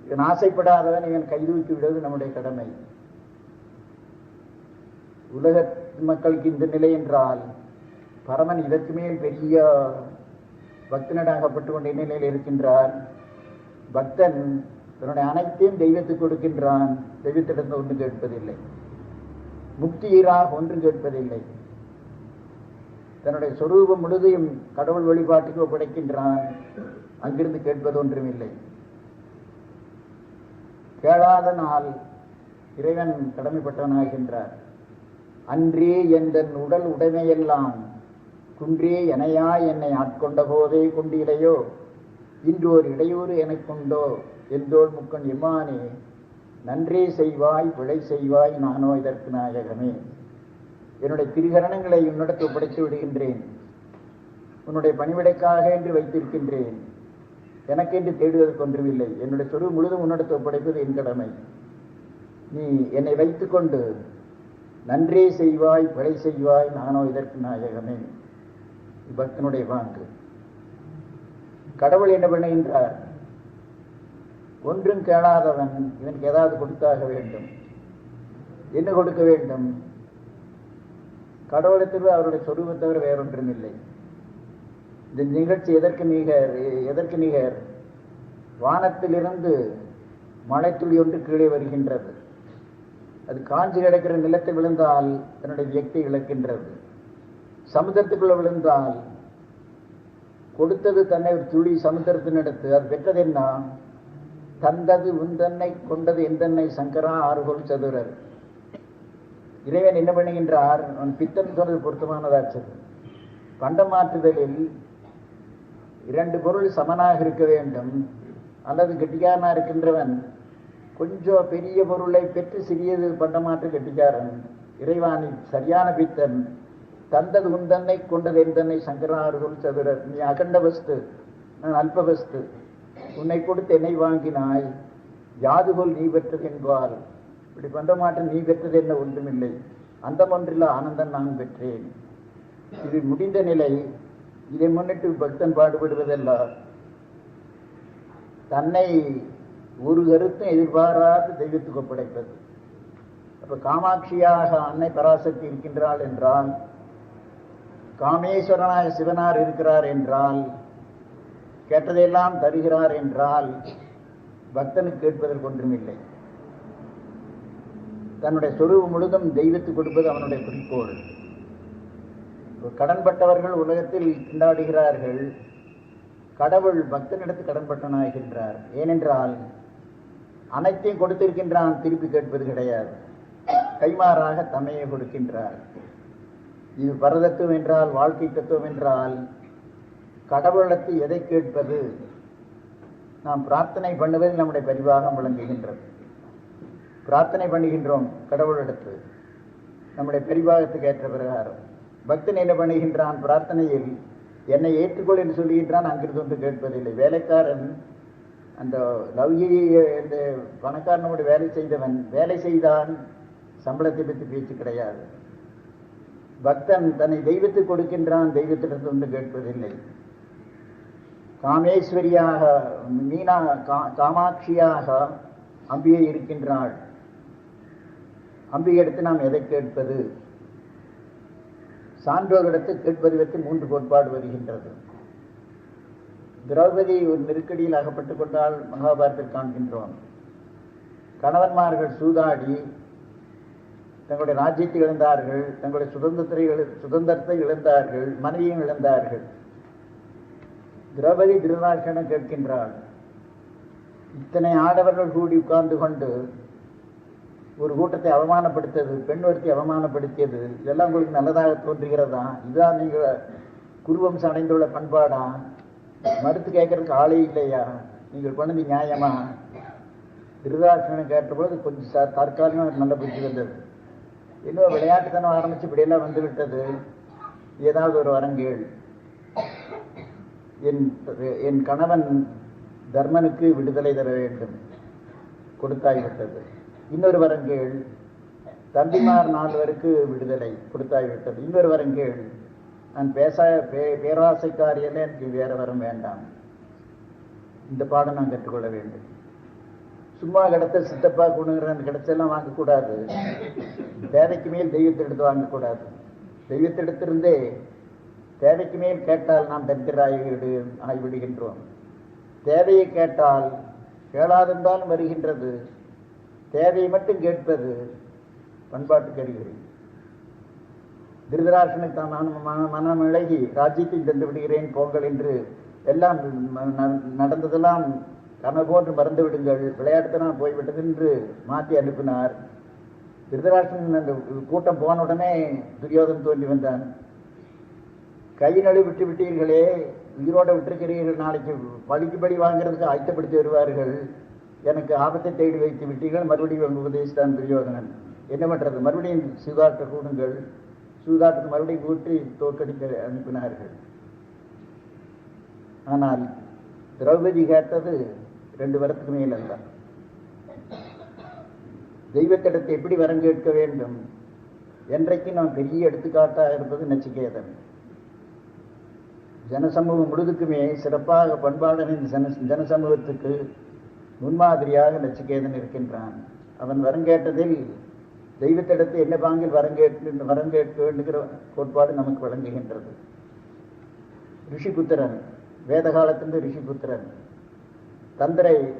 இவன் ஆசைப்படாதவன் இவன் கைதூக்கி விடுவது நம்முடைய கடமை. உலக மக்களுக்கு இந்த நிலை என்றால், பரமன் இதற்கு மேல் பெரிய பக்தனடாகப்பட்டு கொண்ட நிலையில் இருக்கின்றார். பக்தன் தன்னுடைய அனைத்தையும் தெய்வத்துக்கு கொடுக்கின்றான். தெய்வத்திடந்து ஒன்று கேட்பதில்லை, முக்தியீராக ஒன்றும் கேட்பதில்லை. தன்னுடைய சொரூபம் முழுதையும் கடவுள் வழிபாட்டுக்கு ஒப்படைக்கின்றான். அங்கிருந்து கேட்பது ஒன்றும் இல்லை. கேளாத நாள் இறைவன் கடமைப்பட்டவனாகின்றார். அன்றே எந்தன் உடல் உடைமையெல்லாம் குன்றே எனையா என்னை ஆட்கொண்ட போதே கொண்டிலையோ இன்று ஒரு இடையூறு எனக் கொண்டோ எந்தோள் முக்கன் எம்மானே நன்றே செய்வாய் பிழை செய்வாய் நானோ இதற்கு நாயகமே. என்னுடைய திருகரணங்களை உன்னிடத்து ஒப்படைத்து விடுகின்றேன். உன்னுடைய பணிவிடைக்காக என்று வைத்திருக்கின்றேன். எனக்கென்று தேடுவதற்கு ஒன்றுமில்லை. என்னுடைய சொரு முழுதும் உன்னிடத்து ஒப்படைப்பது என் கடமை. நீ என்னை வைத்துக்கொண்டு நன்றே செய்வாய் பிழை செய்வாய் நானோ இதற்கு நாயகமே. பக்தனுடைய வாக்கு. கடவுள் என்ன பண்ணுகின்றார்? ஒன்றும் கேளாதவன் இவனுக்கு ஏதாவது கொடுத்தாக வேண்டும். என்ன கொடுக்க வேண்டும்? கடவுளத்திற்கு அவருடைய சொரூபத்தை தவிர வேறொன்றும் இல்லை. இந்த நிகழ்ச்சி எதற்கு நிகர்? வானத்திலிருந்து மழைத்துளி ஒன்று கீழே வருகின்றது. அது காஞ்சி கிடக்கிற நிலத்தை விழுந்தால் தன்னுடைய வியக்தியை இழக்கின்றது. சமுத்திரத்துக்குள்ள விழுந்தால் கொடுத்தது தன்னை ஒரு துளி சமுத்திரத்தினிடத்து. அது பெற்றது என்ன? தந்தது உந்தன்னை கொண்டது எந்தன்னை சங்கரா ஆறுகோள் சதுரர். இறைவன் என்ன பண்ணுகின்றார்? அவன் பித்தன் சொன்னது பொருத்தமானதாச்சது. பண்டமாற்றுதலில் இரண்டு பொருள் சமனாக இருக்க வேண்டும். அல்லது கெட்டிக்காரனா இருக்கின்றவன் கொஞ்சம் பெரிய பொருளை பெற்று சிறியது பண்டமாற்று கெட்டிக்காரன். இறைவானி சரியான பித்தன். தந்தது உந்தன்னை கொண்டது எந்தன்னை சங்கராறுகள் சதுரர். நீ அகண்ட வஸ்து, நான் அல்ப வஸ்து. உன்னை கொடுத்து என்னை வாங்கினாய், யாதுகோல் நீ பெற்றது என்பால். இப்படி பண்டமாற்று நீ பெற்றது என்ன ஒன்றுமில்லை. அந்த ஒன்றில் ஆனந்தம் நான் பெற்றேன். இது முடிந்த நிலை. இதை முன்னிட்டு பக்தன் பாடுபடுவதல்ல, தன்னை ஒரு கருத்தும் எதிர்பாராது தெய்வத்துக்கு ஒப்படைப்பது. அப்ப காமாட்சியாக அன்னை பராசக்தி இருக்கின்றாள் என்றால், காமேஸ்வரனாக சிவனார் இருக்கிறார் என்றால், கேட்டதையெல்லாம் தருகிறார் என்றால், பக்தனுக்கு கேட்பதற்கு ஒன்றுமில்லை. தன்னுடைய சொரூபம் முழுதும் தெய்வத்துக்கு கொடுப்பது அவனுடைய குறிக்கோள். கடன்பட்டவர்கள் உலகத்தில் திண்டாடுகிறார்கள். கடவுள் பக்தனிடத்து கடன்பட்டனாகின்றார். ஏனென்றால் அனைத்தையும் கொடுத்திருக்கின்றான், திருப்பி கேட்பது கிடையாது. கைமாறாக தம்மையை கொடுக்கின்றார். இது பரதத்துவம் என்றால், வாழ்க்கை தத்துவம் என்றால், கடவுளத்தை எதை கேட்பது? நாம் பிரார்த்தனை பண்ணுவதில் நம்முடைய பரிவாகம் விளங்குகின்றது. பிரார்த்தனை பண்ணுகின்றோம் கடவுளிடத்து நம்முடைய பரிவாகத்துக்கு ஏற்ற பிரகாரம். பக்தன் என்ன பண்ணுகின்றான்? பிரார்த்தனையில் என்னை ஏற்றுக்கொள் என்று சொல்லுகின்றான். அங்கிருந்து ஒன்று கேட்பதில்லை. வேலைக்காரன், அந்த லௌகிக இந்த பணக்காரனோடு வேலை செய்தவன் வேலை செய்தான், சம்பளத்தை பற்றி பேச்சு கிடையாது. பக்தன் தன்னை தெய்வத்துக்கு கொடுக்கின்றான், தெய்வத்திடத்து ஒன்று கேட்பதில்லை. காமேஸ்வரியாக மீனா காமாட்சியாக அம்பிகை இருக்கின்றாள். அம்பிகை எடுத்து நாம் எதை கேட்பது? சான்றோரிடத்து கேட்பது வைத்து 3 கோட்பாடு வருகின்றது. திரௌபதி ஒரு நெருக்கடியில் அகப்பட்டுக் கொண்டால் மகாபாரதத்தில் காண்கின்றோம். கணவன்மார்கள் சூதாடி தங்களுடைய ராஜ்யத்தை இழந்தார்கள், தங்களுடைய சுதந்திரத்தை இழந்தார்கள், மனைவியும் இழந்தார்கள். திரௌபதி திருதராஷ்டிரனிடம் கேட்கின்றாள், இத்தனை ஆடவர்கள் கூடி உட்கார்ந்து கொண்டு ஒரு கூட்டத்தை அவமானப்படுத்தது, பெண் ஒருத்தி அவமானப்படுத்தியது, இதெல்லாம் உங்களுக்கு நல்லதாக தோன்றுகிறதா? இதுதான் நீங்கள் குருவம்சம் அடைந்துள்ள பண்பாடா? மறுத்து கேட்கறதுக்கு ஆளே இல்லையா? நீங்கள் பண்ணது நியாயமா? திருதராஷ்டிரன் கேட்டபோது கொஞ்சம் தற்காலிகம் நல்ல புத்தி வந்தது. இன்னும் விளையாட்டுத்தனம் ஆரம்பிச்சு இப்படியெல்லாம் வந்து விட்டது. ஏதாவது ஒரு வரங்கேள். என் கணவன் தர்மனுக்கு விடுதலை தர வேண்டும், கொடுத்தாய்விட்டது. இன்னொரு வரங்கேள், தம்பிமார் 4 பேருக்கு விடுதலை, கொடுத்தாய்விட்டது. இன்னொரு வரங்கேள், நான் பேராசைக்காரியெல்லாம் எனக்கு வேற வரம் வேண்டாம், இந்த பாடம் நான் கற்றுக்கொள்ள வேண்டும். சும்மா கிடைத்த சித்தப்பா குணுங்கிறன் கிடைச்செல்லாம் வாங்கக்கூடாது. தேவைக்கு மேல் தெய்வத்திடத்து வாங்கக்கூடாது. தெய்வத்திடத்திலிருந்தே தேவைக்கு மேல் கேட்டால் நாம் தரித்திராகிவிடுகின்றோம். தேவையை கேட்டால் கேளாதென்றாலும் வருகின்றது. தேவையை மட்டும் கேட்பது பண்பாட்டுக்கு அறிகுறி. திருதராஷ்டிரனுக்கு தான் மனம் இழகி ராஜ்யத்தை தந்து விடுகிறேன் போங்கள் என்று எல்லாம் நடந்ததெல்லாம் கனவு போன்று மறந்து விடுங்கள், விளையாட்டுத்தனம் போய்விட்டது என்று மாற்றி அனுப்பினார். திருதராஷ்டிரன் அந்த கூட்டம் போன உடனே துரியோதன் தோன்றி வந்தான். கை நழுவி விட்டு விட்டீர்களே, உயிரோட விட்டிருக்கிறீர்கள், நாளைக்கு பழிக்குப்படி வாங்கிறதுக்கு ஆயத்தப்படுத்தி வருவார்கள், எனக்கு ஆபத்தை தேடி வைத்து விட்டீர்கள், மறுபடியும் உபதேசித்தான் துரியோதனன். என்ன பண்றது, மறுபடியும் சூதாட்ட கூடுங்கள், சூதாட்டத்தை மறுபடியும் கூட்டி தோற்கடிக்க அனுப்பினார்கள். ஆனால் திரௌபதி கேட்டது 2 வரத்துக்கு மேல் அல்ல. தெய்வத்திடத்தை எப்படி வரம் கேட்க வேண்டும் என்றைக்கு நாம் பெரிய எடுத்துக்காட்டாக இருப்பது நச்சிகேதன். ஜனசமூகம் முழுதுக்குமே சிறப்பாக பண்பாடறிந்த ஜனசமூகத்துக்கு முன்மாதிரியாக நச்சிகேதன் இருக்கின்றான். அவன் வரம் கேட்டதில் தெய்வத்திடத்தை என்ன பாங்கில் வரம் கேட்க வேண்டுகிற கோட்பாடு நமக்கு வழங்குகின்றது. ரிஷிபுத்திரன், வேத காலத்திலிருந்து ரிஷிபுத்திரன்,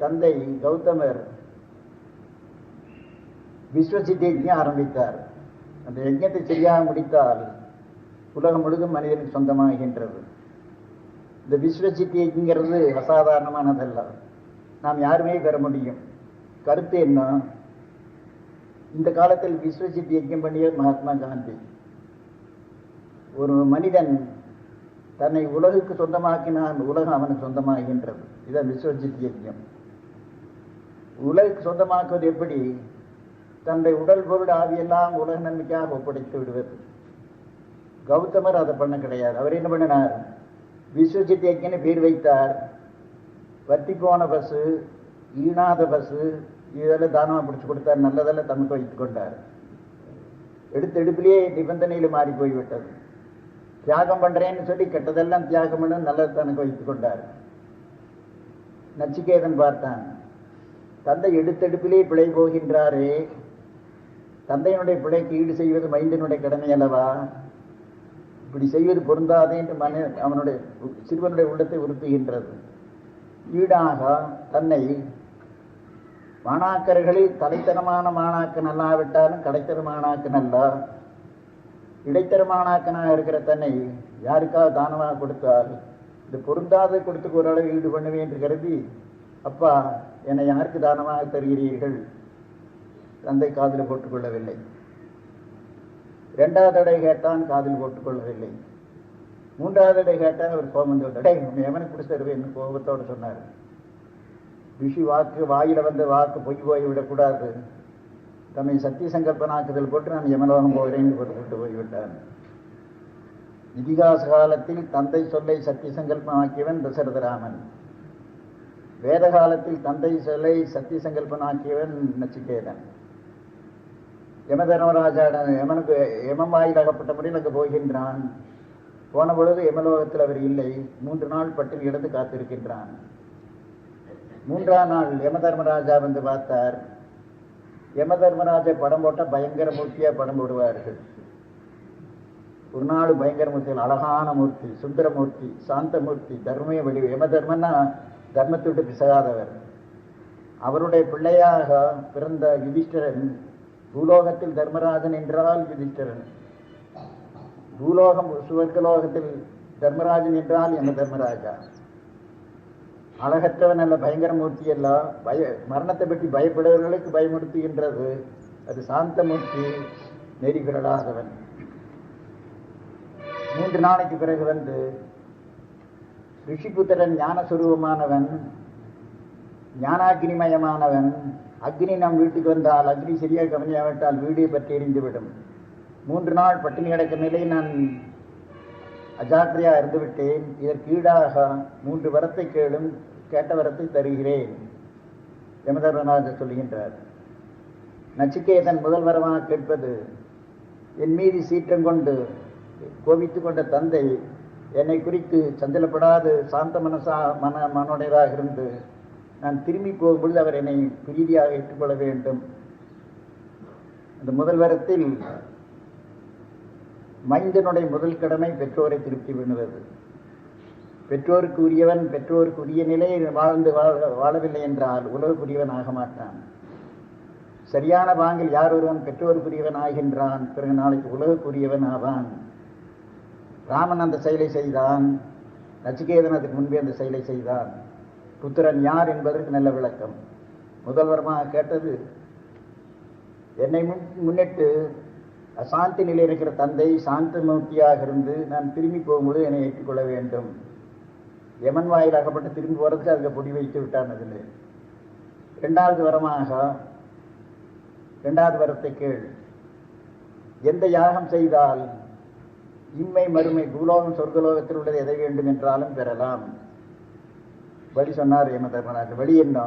தந்தை கௌதமர் விஸ்வசித்தி யஜ்ஞம் ஆரம்பித்தார். அந்த யஜ்ஞத்தை சரியாக முடித்தால் உலகம் முழுதும் மனிதனுக்கு சொந்தமாகின்றது. இந்த விஸ்வசித்தி யஜ்ஞங்கிறது அசாதாரணமானதல்ல, நாம் யாருமே பெற முடியும். கருத்து என்ன, இந்த காலத்தில் விஸ்வசித்தி யஜ்ஞம் பண்ணிய மகாத்மா காந்தி. ஒரு மனிதன் தன்னை உலகுக்கு சொந்தமாக்கினால் உலகம் அவனுக்கு சொந்தமாகின்றது. இதான் விஸ்வசித்தி யஜ்ஞம். உலகுக்கு சொந்தமாக்குவது எப்படி? தன்னுடைய உடல் பொருள் ஆவியெல்லாம் உலக நன்மைக்காக ஒப்படைத்து விடுவது. கௌதமர் அதை பண்ண கிடையாது. அவர் என்ன பண்ணினார், விஸ்வசித்தி யஜ்ஞன்னு பேர் வைத்தார். வத்தி போன பசு, ஈனாத பசு இதெல்லாம் தானமாக பிடிச்சி கொடுத்தார், நல்லதெல்லாம் தமக்கு வைத்துக் கொண்டார். எடுப்பிலேயே நிபந்தனையில் மாறி போய்விட்டது. தியாகம் பண்றேன்னு சொல்லி கெட்டதெல்லாம் தியாகம் பண்ண நல்லது தனக்கு வைத்துக் கொண்டார். நச்சிகேதன் பார்த்தான், தந்தை எடுப்பிலே பிழை போகின்றாரே, தந்தையினுடைய பிழைக்கு ஈடு செய்வது மைந்தனுடைய கடமை அல்லவா, இப்படி செய்வது பொருந்தாதே என்று அவனுடைய சிறுவனுடைய உள்ளத்தை உறுத்துகின்றது. ஈடாக தன்னை மாணாக்கர்களில் தலைத்தரமான மாணாக்கன் அல்லாவிட்டாலும் கடைத்தரமானாக்கன் அல்ல, இடைத்தரமானாக்கனாக இருக்கிற தன்னை யாருக்காவது தானமாக கொடுத்தால் இது பொருந்தாத கொடுத்துக்கு ஓரளவு ஈடு பண்ணுவேன் என்று கருதி, அப்பா என்னை யாருக்கு தானமாக தருகிறீர்கள்? தந்தை காதில் போட்டுக்கொள்ளவில்லை. 2வது தடவை கேட்டான், காதில் போட்டுக்கொள்ளவில்லை. 3வது தடவை கேட்டான், அவர் கோபம் வந்து எவனுக்கு பிடிச்சி தருவேன் கோபத்தோடு சொன்னார். ரிஷி வாக்கு, வாயில வந்த வாக்கு பொய் போய்விடக்கூடாது, தம்மை சத்திய சங்கல்பனாக்குதல் போட்டு நான் யமலோகம் போகிறேன் போட்டு போய்விட்டான். இதிகாச காலத்தில் தந்தை சொல்லை சத்திய சங்கல்பமாக்கியவன் தசரதராமன். வேத காலத்தில் தந்தை சொல்லை சத்திய சங்கல்பனாக்கியவன் நச்சிகேதன். யம தர்மராஜா யமனுக்கு யமம் வாயில் அகப்பட்ட முறையில் அங்கு போகின்றான். போன பொழுது யமலோகத்தில் அவர் இல்லை. 3 நாள் பட்டினி கிடந்து காத்திருக்கின்றான். 3ஆம் நாள் யம தர்மராஜா வந்து பார்த்தார். யம தர்மராஜா படம் போட்ட பயங்கர மூர்த்தியா படம் போடுவார்கள். ஒரு நாள் பயங்கர மூர்த்திகள், அழகான மூர்த்தி, சுந்தரமூர்த்தி, சாந்தமூர்த்தி, தர்மய வடிவு. யம தர்மன்னா தர்மத்தை விட்டு பிசகாதவர். அவருடைய பிள்ளையாக பிறந்த யுதிஷ்டிரன், பூலோகத்தில் தர்மராஜன் என்றால் யுதிஷ்டிரன், பூலோகம் சுவர்க்கலோகத்தில் தர்மராஜன் என்றால் யம தர்மராஜா. அழகற்றவன் அல்ல, பயங்கர மூர்த்தி அல்ல, மரணத்தை பற்றி பயப்படுபவர்களுக்கு பயமுறுத்துகின்றது. அது சாந்தமூர்த்தி, நெறிபிரளாதவன். 3 நாளைக்கு பிறகு வந்து ரிஷிபுத்திரன் ஞானஸ்வரூபமானவன், ஞானாக்னிமயமானவன். அக்னி நம் வீட்டுக்கு வந்தால், அக்னி சரியாக கவனியாவிட்டால் வீடை பற்றி எரிந்துவிடும். 3 நாள் பட்டினி கிடக்க நிலை நான் அஜாக்கிரையா இருந்துவிட்டேன். இதற்கு ஈடாக 3 வரத்தை கேளும், கேட்ட வரத்தை தருகிறேன் யமதர்மராஜர் சொல்லுகின்றார். நச்சிகேதன் முதல் வரமாக கேட்பது, என் மீது சீற்றம் கொண்டு கோபித்து கொண்ட தந்தை என்னை குறித்து சஞ்சலப்படாது சாந்த மனோடையதாக இருந்து நான் திரும்பி போகும்பொழுது அவர் என்னை பிரீதியாக ஏற்றுக்கொள்ள வேண்டும். அந்த முதல் வரத்தில் மைந்தனுடைய முதல் கடமை பெற்றோரை திருப்தி பண்ணுவது. பெற்றோருக்கு உரியவன் பெற்றோருக்கு உரிய நிலையில் வாழவில்லை என்றால் உலகுக்குரியவன் ஆக மாட்டான். சரியான பாங்கில் யார் ஒருவன் பெற்றோருக்குரியவன் ஆகின்றான், பிறகு நாளைக்கு உலகுக்குரியவன் ஆவான். ராமன் அந்த செயலை செய்தான், நச்சிகேதன் அதுக்கு முன்பே அந்த செயலை செய்தான். புத்திரன் யார் என்பதற்கு நல்ல விளக்கம். முதல்வரமாக கேட்டது, என்னை முன்னிட்டு அசாந்தி நிலையில் இருக்கிற தந்தை சாந்தமூர்த்தியாக இருந்து நான் திரும்பி போகும்போது என்னை ஏற்றுக்கொள்ள வேண்டும். யமன் வாயிலாகப்பட்டு திரும்பி போறதுக்கு அதுக்கு பொடி வைத்து விட்டான். அதில் இரண்டாவது வரத்தை கேள். எந்த யாகம் செய்தால் இம்மை மறுமை பூலோகம் சொர்க்கலோகத்தில் உள்ளது எதை வேண்டும் என்றாலும் பெறலாம். வழி சொன்னார் யமதர்மராஜர். வழி என்ன?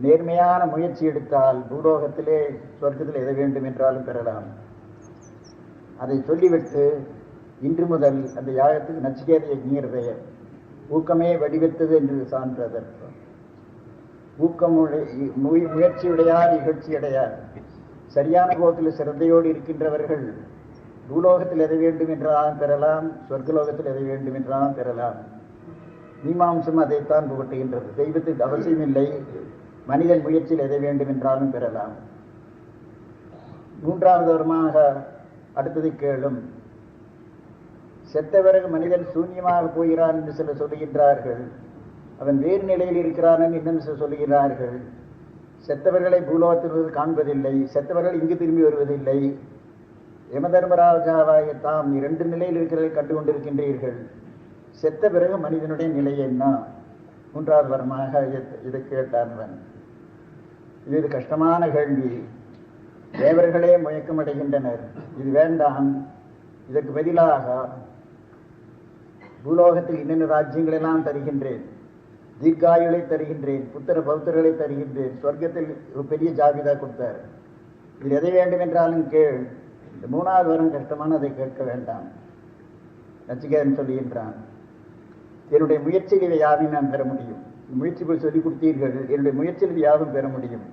நேர்மையான முயற்சி எடுத்தால் பூலோகத்திலே சொர்க்கத்தில் எதை வேண்டும் என்றாலும் பெறலாம். அதை சொல்லிவிட்டு இன்று முதல் அந்த யாகத்துக்கு நச்சிகேத யஜ்ஞர் பெயர். ஊக்கமே வடிவெத்தது என்று சான்றதற்கு. ஊக்கம் முயற்சியுடையார் இகழ்ச்சியடையார். சரியான போக்கில் சிரத்தையோடு இருக்கின்றவர்கள் பூலோகத்தில் எதை வேண்டும் என்றாலும் பெறலாம், சொர்க்கலோகத்தில் எதை வேண்டும் என்றாலும் பெறலாம். மீமாம்சம் அதைத்தான் புகட்டுகின்றது. தெய்வத்துக்கு அவசியமில்லை, மனிதன் முயற்சியில் எதை வேண்டும் என்றாலும் பெறலாம். மூன்றாவது வருமாக அடுத்ததை கேளும். செத்த பிறகு மனிதன் சூன்யமாக போகிறான் என்று சிலர் சொல்லுகின்றார்கள். அவன் வேறு நிலையில் இருக்கிறான் என்று இன்னும் சிலர் சொல்லுகிறார்கள். செத்தவர்களை பூலோகத்தில் காண்பதில்லை, செத்தவர்கள் இங்கு திரும்பி வருவதில்லை. யமதர்மராஜாவாய தாம் இரண்டு நிலையில் இருக்கிறதை கண்டு கொண்டிருக்கின்றீர்கள். செத்த பிறகு மனிதனுடைய நிலை என்ன? மூன்றாவது வரமாக இதை கேட்டான். இது கஷ்டமான கேள்வி. தேவர்களே முயக்கமடைகின்றனர். இது வேண்டாம், இதற்கு பதிலாக பூலோகத்தில் இன்னென்ன ராஜ்யங்கள் எல்லாம் தருகின்றேன், தீர்க்காயுளை தருகின்றேன், புத்திர பௌத்தர்களை தருகின்றேன். சொர்க்கத்தில் ஒரு பெரிய ஜாபிதா கொடுத்தார். இது எதை வேண்டும் என்றாலும் கேள். இந்த மூணாவது வரம் கஷ்டமான, அதை கேட்க வேண்டாம். நச்சிகேதன் சொல்லுகின்றான், என்னுடைய முயற்சியில் இவை யாவையும் நான் பெற முடியும். முயற்சிகள் சொல்லிக் கொடுத்தீர்கள், என்னுடைய முயற்சியில் யாவும் பெற முடியும்.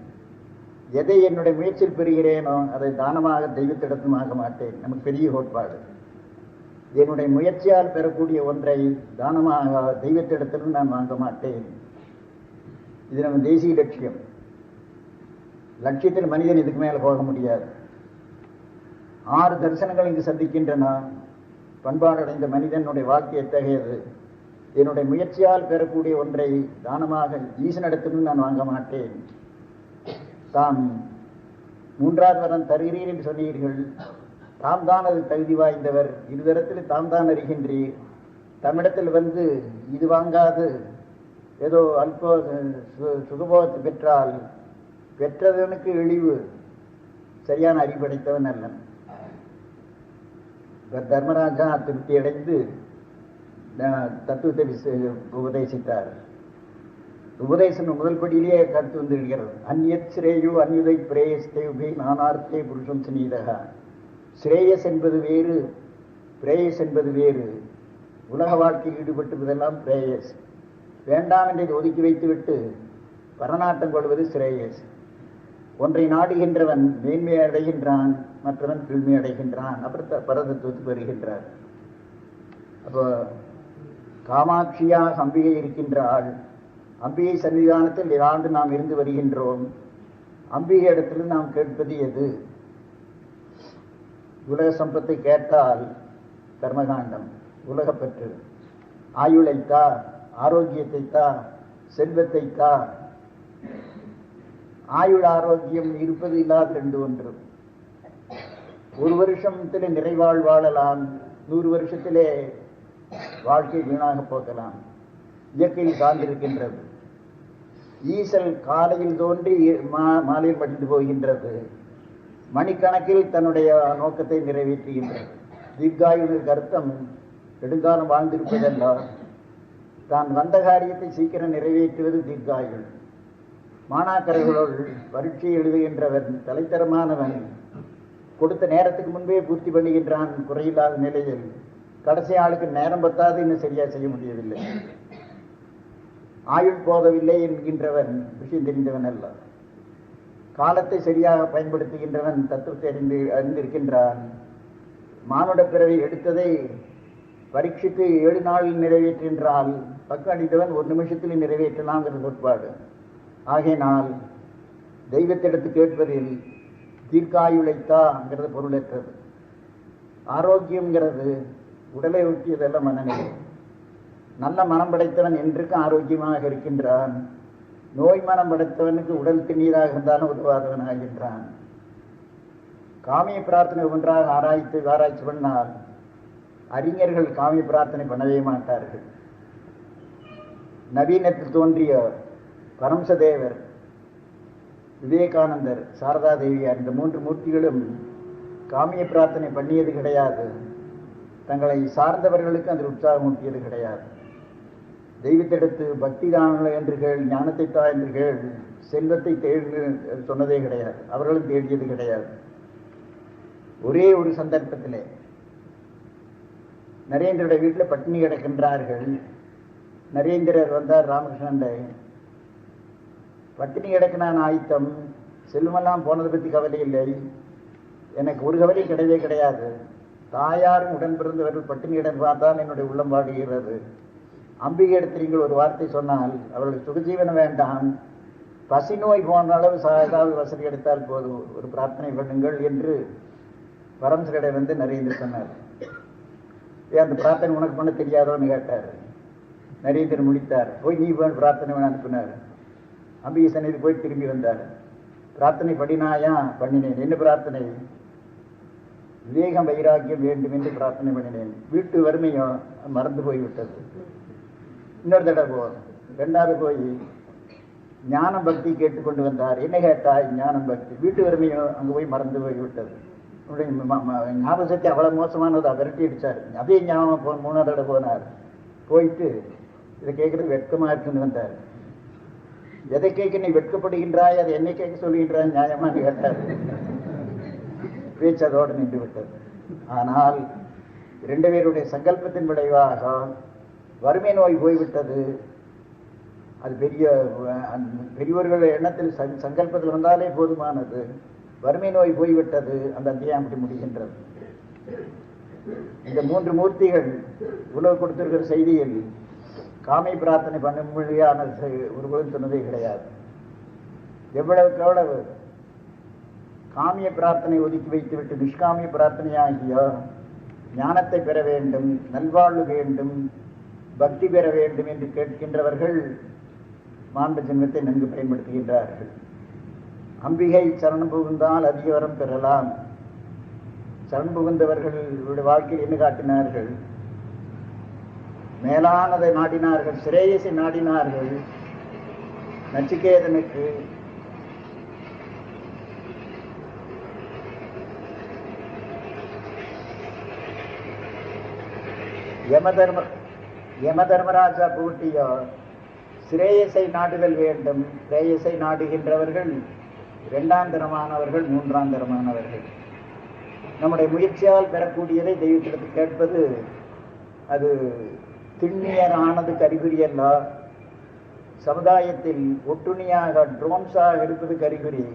எதை என்னுடைய முயற்சியில் பெறுகிறேனோ அதை தானமாக தெய்வத்திடத்தும் ஆக மாட்டேன். நமக்கு பெரிய கோட்பாடு. என்னுடைய முயற்சியால் பெறக்கூடிய ஒன்றை தானமாக தெய்வத்திடத்திலும் நான் வாங்க மாட்டேன். இது நம்ம தேசிய லட்சியம். லட்சியத்தில் மனிதன் இதுக்கு மேலே போக முடியாது. 6 தரிசனங்கள் இங்கு சந்திக்கின்றன. பண்பாடடைந்த மனிதனுடைய வாழ்க்கை எத்தகையது? என்னுடைய முயற்சியால் பெறக்கூடிய ஒன்றை தானமாக ஈசனிடத்திலும் நான் வாங்க மாட்டேன். தாம் மூன்றாவது வரம் தருகிறீர் என்று சொன்னீர்கள். தாம் தான் அது தகுதி வாய்ந்தவர். இருதரத்தில் தாம் தான் அறிகின்றீர். தம்மிடத்தில் வந்து இது வாங்காது ஏதோ அல்ப சுகபோகத்தை பெற்றால் பெற்றவனுக்கு இழிவு. சரியான அறிவடைத்தவன் அல்ல. தர்மராஜா திருப்தி அடைந்து தத்துவத்தை உபதேசித்தார். உபதேசம் முதல் படியிலேயே கருத்து வந்துவிடுகிறது. அந்நியத் ஸ்ரேயு அந்யுதை பிரேயஸ்தே உபே நானார்த்தே புருஷம் சுனீதகா. ஸ்ரேயஸ் என்பது வேறு, பிரேயஸ் என்பது வேறு. உலக வாழ்க்கையில் ஈடுபட்டுவதெல்லாம் பிரேயஸ். வேண்டாம் என்றதை ஒதுக்கி வைத்துவிட்டு பரநாட்டம் கொள்வது ஸ்ரேயஸ். ஒன்றை நாடுகின்றவன் மேன்மை அடைகின்றான், மற்றவன் கீழ்மை அடைகின்றான். அப்புறம் பரதத்துவத்துக்கு வருகின்றார். அப்போ காமாட்சியாக அம்பிகை இருக்கின்றாள். அம்பிகை சன்னிதானத்தில் ஏதாண்டு நாம் இருந்து வருகின்றோம். அம்பிகை இடத்தில் நாம் கேட்பது எது? உலக சம்பத்தை கேட்டால் கர்மகாண்டம், உலகப்பற்று. ஆயுளைத்தா, ஆரோக்கியத்தைத்தா, செல்வத்தைத்தா. ஆயுள் ஆரோக்கியம் இருப்பது இல்லாத 2 ஒன்று. 1 வருஷத்திலே நிறைவாழ் வாழலாம், 100 வருஷத்திலே வாழ்க்கை வீணாக போகலாம். இயற்கையில் சார்ந்திருக்கின்றது. ஈசல் காலையில் தோன்றி மாலையில் படித்து போகின்றது. மணிக்கணக்கில் தன்னுடைய நோக்கத்தை நிறைவேற்றுகின்றது. தீர்க்காயுளுக்கு அர்த்தம் நெடுங்காலம் வாழ்ந்திருப்பதல்ல, தான் வந்த காரியத்தை சீக்கிரம் நிறைவேற்றுவது தீர்க்காயுள். மாணாக்கர்களோடு பரீட்சை எழுதுகின்றவன் தலைத்தரமானவன். கொடுத்த நேரத்துக்கு முன்பே பூர்த்தி பண்ணுகின்றான் குறையில்லாத நிலையில். கடைசி ஆளுக்கு நேரம் பத்தாது, இன்னும் சரியா செய்ய முடியவில்லை. ஆயுள் போதவில்லை என்கின்றவன் விஷயம் தெரிந்தவன் அல்ல. காலத்தை சரியாக பயன்படுத்துகின்றவன் தத்துவத்தை அறிந்திருக்கின்றான். மானுட பிறவை எடுத்ததை பரீட்சித்து 7 நாளில் நிறைவேற்றின்றால் பக்கம் அடித்தவன் 1 நிமிஷத்தில் நிறைவேற்றலாம்ங்கிறது கோட்பாடு. ஆகையினால் தெய்வத்திடத்து கேட்பதில் தீர்க்காயுழைத்தாங்கிறது பொருளற்றது. ஆரோக்கியங்கிறது உடலை ஒட்டியதல்ல, மனநிலை. நல்ல மனம் படைத்தவன் என்றுக்கும் ஆரோக்கியமாக இருக்கின்றான். நோய் மனம் படைத்தவனுக்கு உடல் திண்ணீராக இருந்தாலும் உதவாதவன் ஆகின்றான். காமிய பிரார்த்தனை ஒன்றாக ஆராய்ச்சி பண்ணால் அறிஞர்கள் காமிய பிரார்த்தனை பண்ணவே மாட்டார்கள். நவீனத்தில் தோன்றிய பரமசதேவர், விவேகானந்தர், சாரதா தேவியார், இந்த 3 மூர்த்திகளும் காமிய பிரார்த்தனை பண்ணியது கிடையாது. தங்களை சார்ந்தவர்களுக்கு அதில் உற்சாகம் ஊட்டியது கிடையாது. தெய்வத்திடத்து பக்தி தானங்களை என்று கேள், ஞானத்தை தா என்று கேள், செல்வத்தை தேடு சொன்னதே கிடையாது. அவர்களும் தேடியது கிடையாது. ஒரே ஒரு சந்தர்ப்பத்திலே நரேந்திரோட வீட்டில் பட்டினி கிடக்கின்றார்கள். நரேந்திரர் வந்தார் ராமகிருஷ்ணன். பட்டினி கிடக்கினான் ஆயத்தம், செல்வமெல்லாம் போனதை பற்றி கவலை இல்லை, எனக்கு ஒரு கவலை கிடையவே கிடையாது. தாயாரும் உடன் பிறந்தவர்கள் பட்டினி கிடந்து பார்த்தால் என்னுடைய உள்ளம் பாடுகிறது. அம்பிகை இடத்தில் நீங்கள் ஒரு வார்த்தை சொன்னால் அவர்களுக்கு சுகஜீவனம் வேண்டாம், பசி நோய் போன அளவு ஏதாவது வசதி எடுத்தால் போதும், ஒரு பிரார்த்தனை பண்ணுங்கள் என்று பரமசரிடம் வந்து நரேந்திர சொன்னார். அந்த பிரார்த்தனை உனக்கு பண்ண தெரியாதோன்னு கேட்டார். நரேந்திரன் முடித்தார். போய் நீ பிரார்த்தனை வேணும் அனுப்பினார். அம்பிகை சன்னிதி போய் திரும்பி வந்தார். பிரார்த்தனை பண்ணினாயா? பண்ணினேன். என்ன பிரார்த்தனை? விவேகம் வைராக்கியம் வேண்டும் என்று பிரார்த்தனை பண்ணினேன். வீட்டு வறுமையும் மறந்து போய்விட்டது. இன்னொரு தடவை போ, 2வது போய் ஞானம் பக்தி கேட்டுக்கொண்டு வந்தார். என்ன கேட்டாய்? ஞானம் பக்தி. வீட்டு வறுமையும் அங்கே போய் மறந்து போய்விட்டது. ஞாபக சக்தி அவ்வளோ மோசமானதை விரட்டி அடித்தார். அதே ஞாபகம் 3வது தடவை போனார். போயிட்டு இதை கேட்கறது வெட்கமாக இருக்குன்னு வந்தார். எதை கேட்க நீ வெட்கப்படுகின்றாய், அதை என்னை கேட்க சொல்லுகின்றாய் நியாயமானு கேட்டார். பேச்சதோடு நின்று விட்டது. ஆனால் 2 பேருடைய சங்கல்பத்தின் விளைவாக வறுமை நோய் போய்விட்டது. அது பெரியவர்கள் எண்ணத்தில் சங்கல்பத்தில் வந்தாலே போதுமானது. வறுமை நோய் போய்விட்டது. அந்த அத்தியாயம் அப்படி முடிகின்றது. இந்த 3 மூர்த்திகள் உலக கொடுத்திருக்கிற செய்தியில் காமை பிரார்த்தனை பண்ணும்படியான ஒருவரும் சொன்னதே கிடையாது. எவ்வளவுக்கு எவ்வளவு காமிய பிரார்த்தனை ஒதுக்கி வைத்துவிட்டு நிஷ்காமிய பிரார்த்தனையாகிய ஞானத்தை பெற வேண்டும், நல்வாழ்வு வேண்டும், பக்தி பெற வேண்டும் என்று கேட்கின்றவர்கள் மாண்ட ஜென்மத்தை நன்கு பயன்படுத்துகின்றார்கள். அம்பிகை சரணம் புகுந்தால் அதிக வரம் பெறலாம். சரண் புகுந்தவர்களுடைய வாழ்க்கையில் என்ன காட்டினார்கள்? மேலானதை நாடினார்கள், சிரேயசை நாடினார்கள். நச்சிகேதனுக்கு யமதர்மராஜா பூட்டிய சிரேயசை நாடுதல் வேண்டும். சிரேயசை நாடுகின்றவர்கள் 2ஆம் தரமானவர்கள், 3ஆம் தரமானவர்கள். நம்முடைய முயற்சியால் பெறக்கூடியதை தெய்வத்திடத்தில் கேட்பது அது திண்ணியரானது அறிகுறி அல்ல. சமுதாயத்தில் ஒட்டுணியாக ட்ரோன்ஸாக இருப்பது அறிகுறி.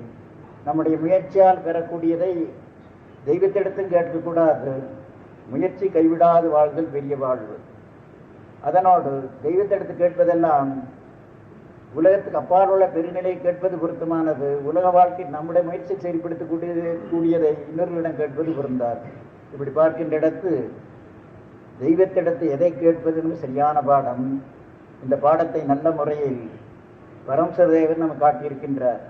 நம்முடைய முயற்சியால் பெறக்கூடியதை தெய்வத்திடத்தும் கேட்கக்கூடாது. முயற்சி கைவிடாது வாழ்தல் பெரிய வாழ்வு. அதனோடு தெய்வத்திடத்து கேட்பதெல்லாம் உலகத்துக்கு அப்பால் உள்ள பெருநிலை கேட்பது பொருத்தமானது. உலக வாழ்க்கை நம்முடைய முயற்சி செயல்படுத்தக்கூடியதை இன்னொருவரிடம் கேட்பது பொருந்தாது. இப்படி பார்க்கின்ற இடத்து தெய்வத்திடத்து எதை கேட்பது என்று சரியான பாடம். இந்த பாடத்தை நல்ல முறையில் பரமசதேவர் நம்ம காட்டியிருக்கின்றார்,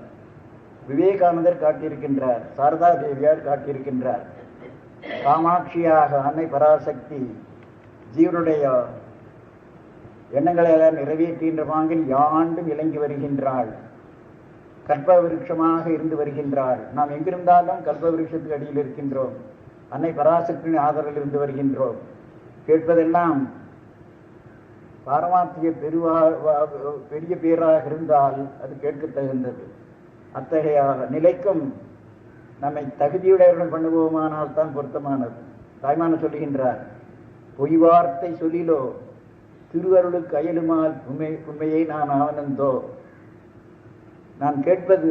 விவேகானந்தர் காட்டியிருக்கின்றார், சாரதா தேவியார் காட்டியிருக்கின்றார். காமாட்சியாக அன்னை பராசக்தி ஜீவனுடைய எண்ணங்களை எல்லாம் நிறைவேற்றுகின்ற பாங்கில் யாண்டும் இலங்கி வருகின்றாள். கல்ப விருட்சமாக இருந்து வருகின்றாள். நாம் எங்கிருந்தாலும் கல்ப விருட்சத்துக்கு அடியில் இருக்கின்றோம். அன்னை பராசக்தியின் ஆதரவில் இருந்து வருகின்றோம். கேட்பதெல்லாம் பாரமார்த்திய பெரிய பேராக இருந்தால் அது கேட்க தகுந்தது. அத்தகைய நிலைக்கும் நம்மை தகுதியுடையவர்கள் பண்ணுவோமானால் தான் பொருத்தமானது. தாய்மான சொல்லுகின்றார், பொய் வார்த்தை சொல்லிலோ திருவருளுக்கு அயலுமால் உண்மையை நான் ஆவனந்தோ. நான் கேட்பது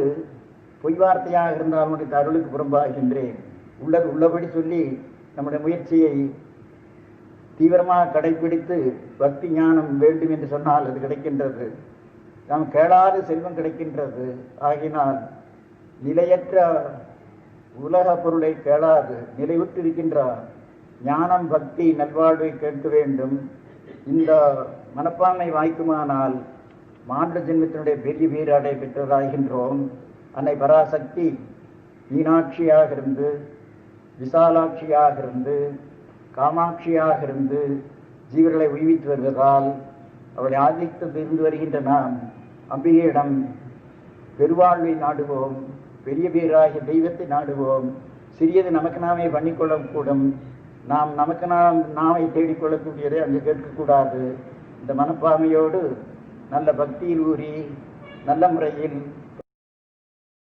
பொய் வார்த்தையாக இருந்தால் உன்னுடைய அருளுக்கு புறம்பாகின்றேன். உள்ளது உள்ளபடி சொல்லி நம்முடைய முயற்சியை தீவிரமாக கடைபிடித்து பக்தி ஞானம் வேண்டும் என்று சொன்னால் அது கிடைக்கின்றது. நாம் கேளாத செல்வம் கிடைக்கின்றது. ஆகினால் நிலையற்ற உலக பொருளை கேளாது நிலைவுற்று இருக்கின்றார். ஞானம் பக்தி நல்வாழ்வை கேட்க வேண்டும். இந்த மனப்பான்மை வாய்க்குமானால் மானுட ஜென்மத்தினுடைய பெரிய பேராடை பெற்றதாகின்றோம். அன்னை பராசக்தி மீனாட்சியாக இருந்து, விசாலாட்சியாக இருந்து, காமாட்சியாக இருந்து ஜீவர்களை உய்வித்து வருவதால் அவளை ஆதிக்கத்தில் இருந்து வருகின்ற நாம் அம்பிகையிடம் பெருவாழ்வை நாடுவோம், பெரிய பேராகிய தெய்வத்தை நாடுவோம். சிறியது நமக்கு நாமே பண்ணிக்கொள்ளக்கூடும். நாம் நமக்கு நாமை தேடிக்கொள்ளக்கூடியதை அங்கு கேட்கக்கூடாது. இந்த மனப்பான்மையோடு நல்ல பக்தியில் ஊறி நல்ல முறையில்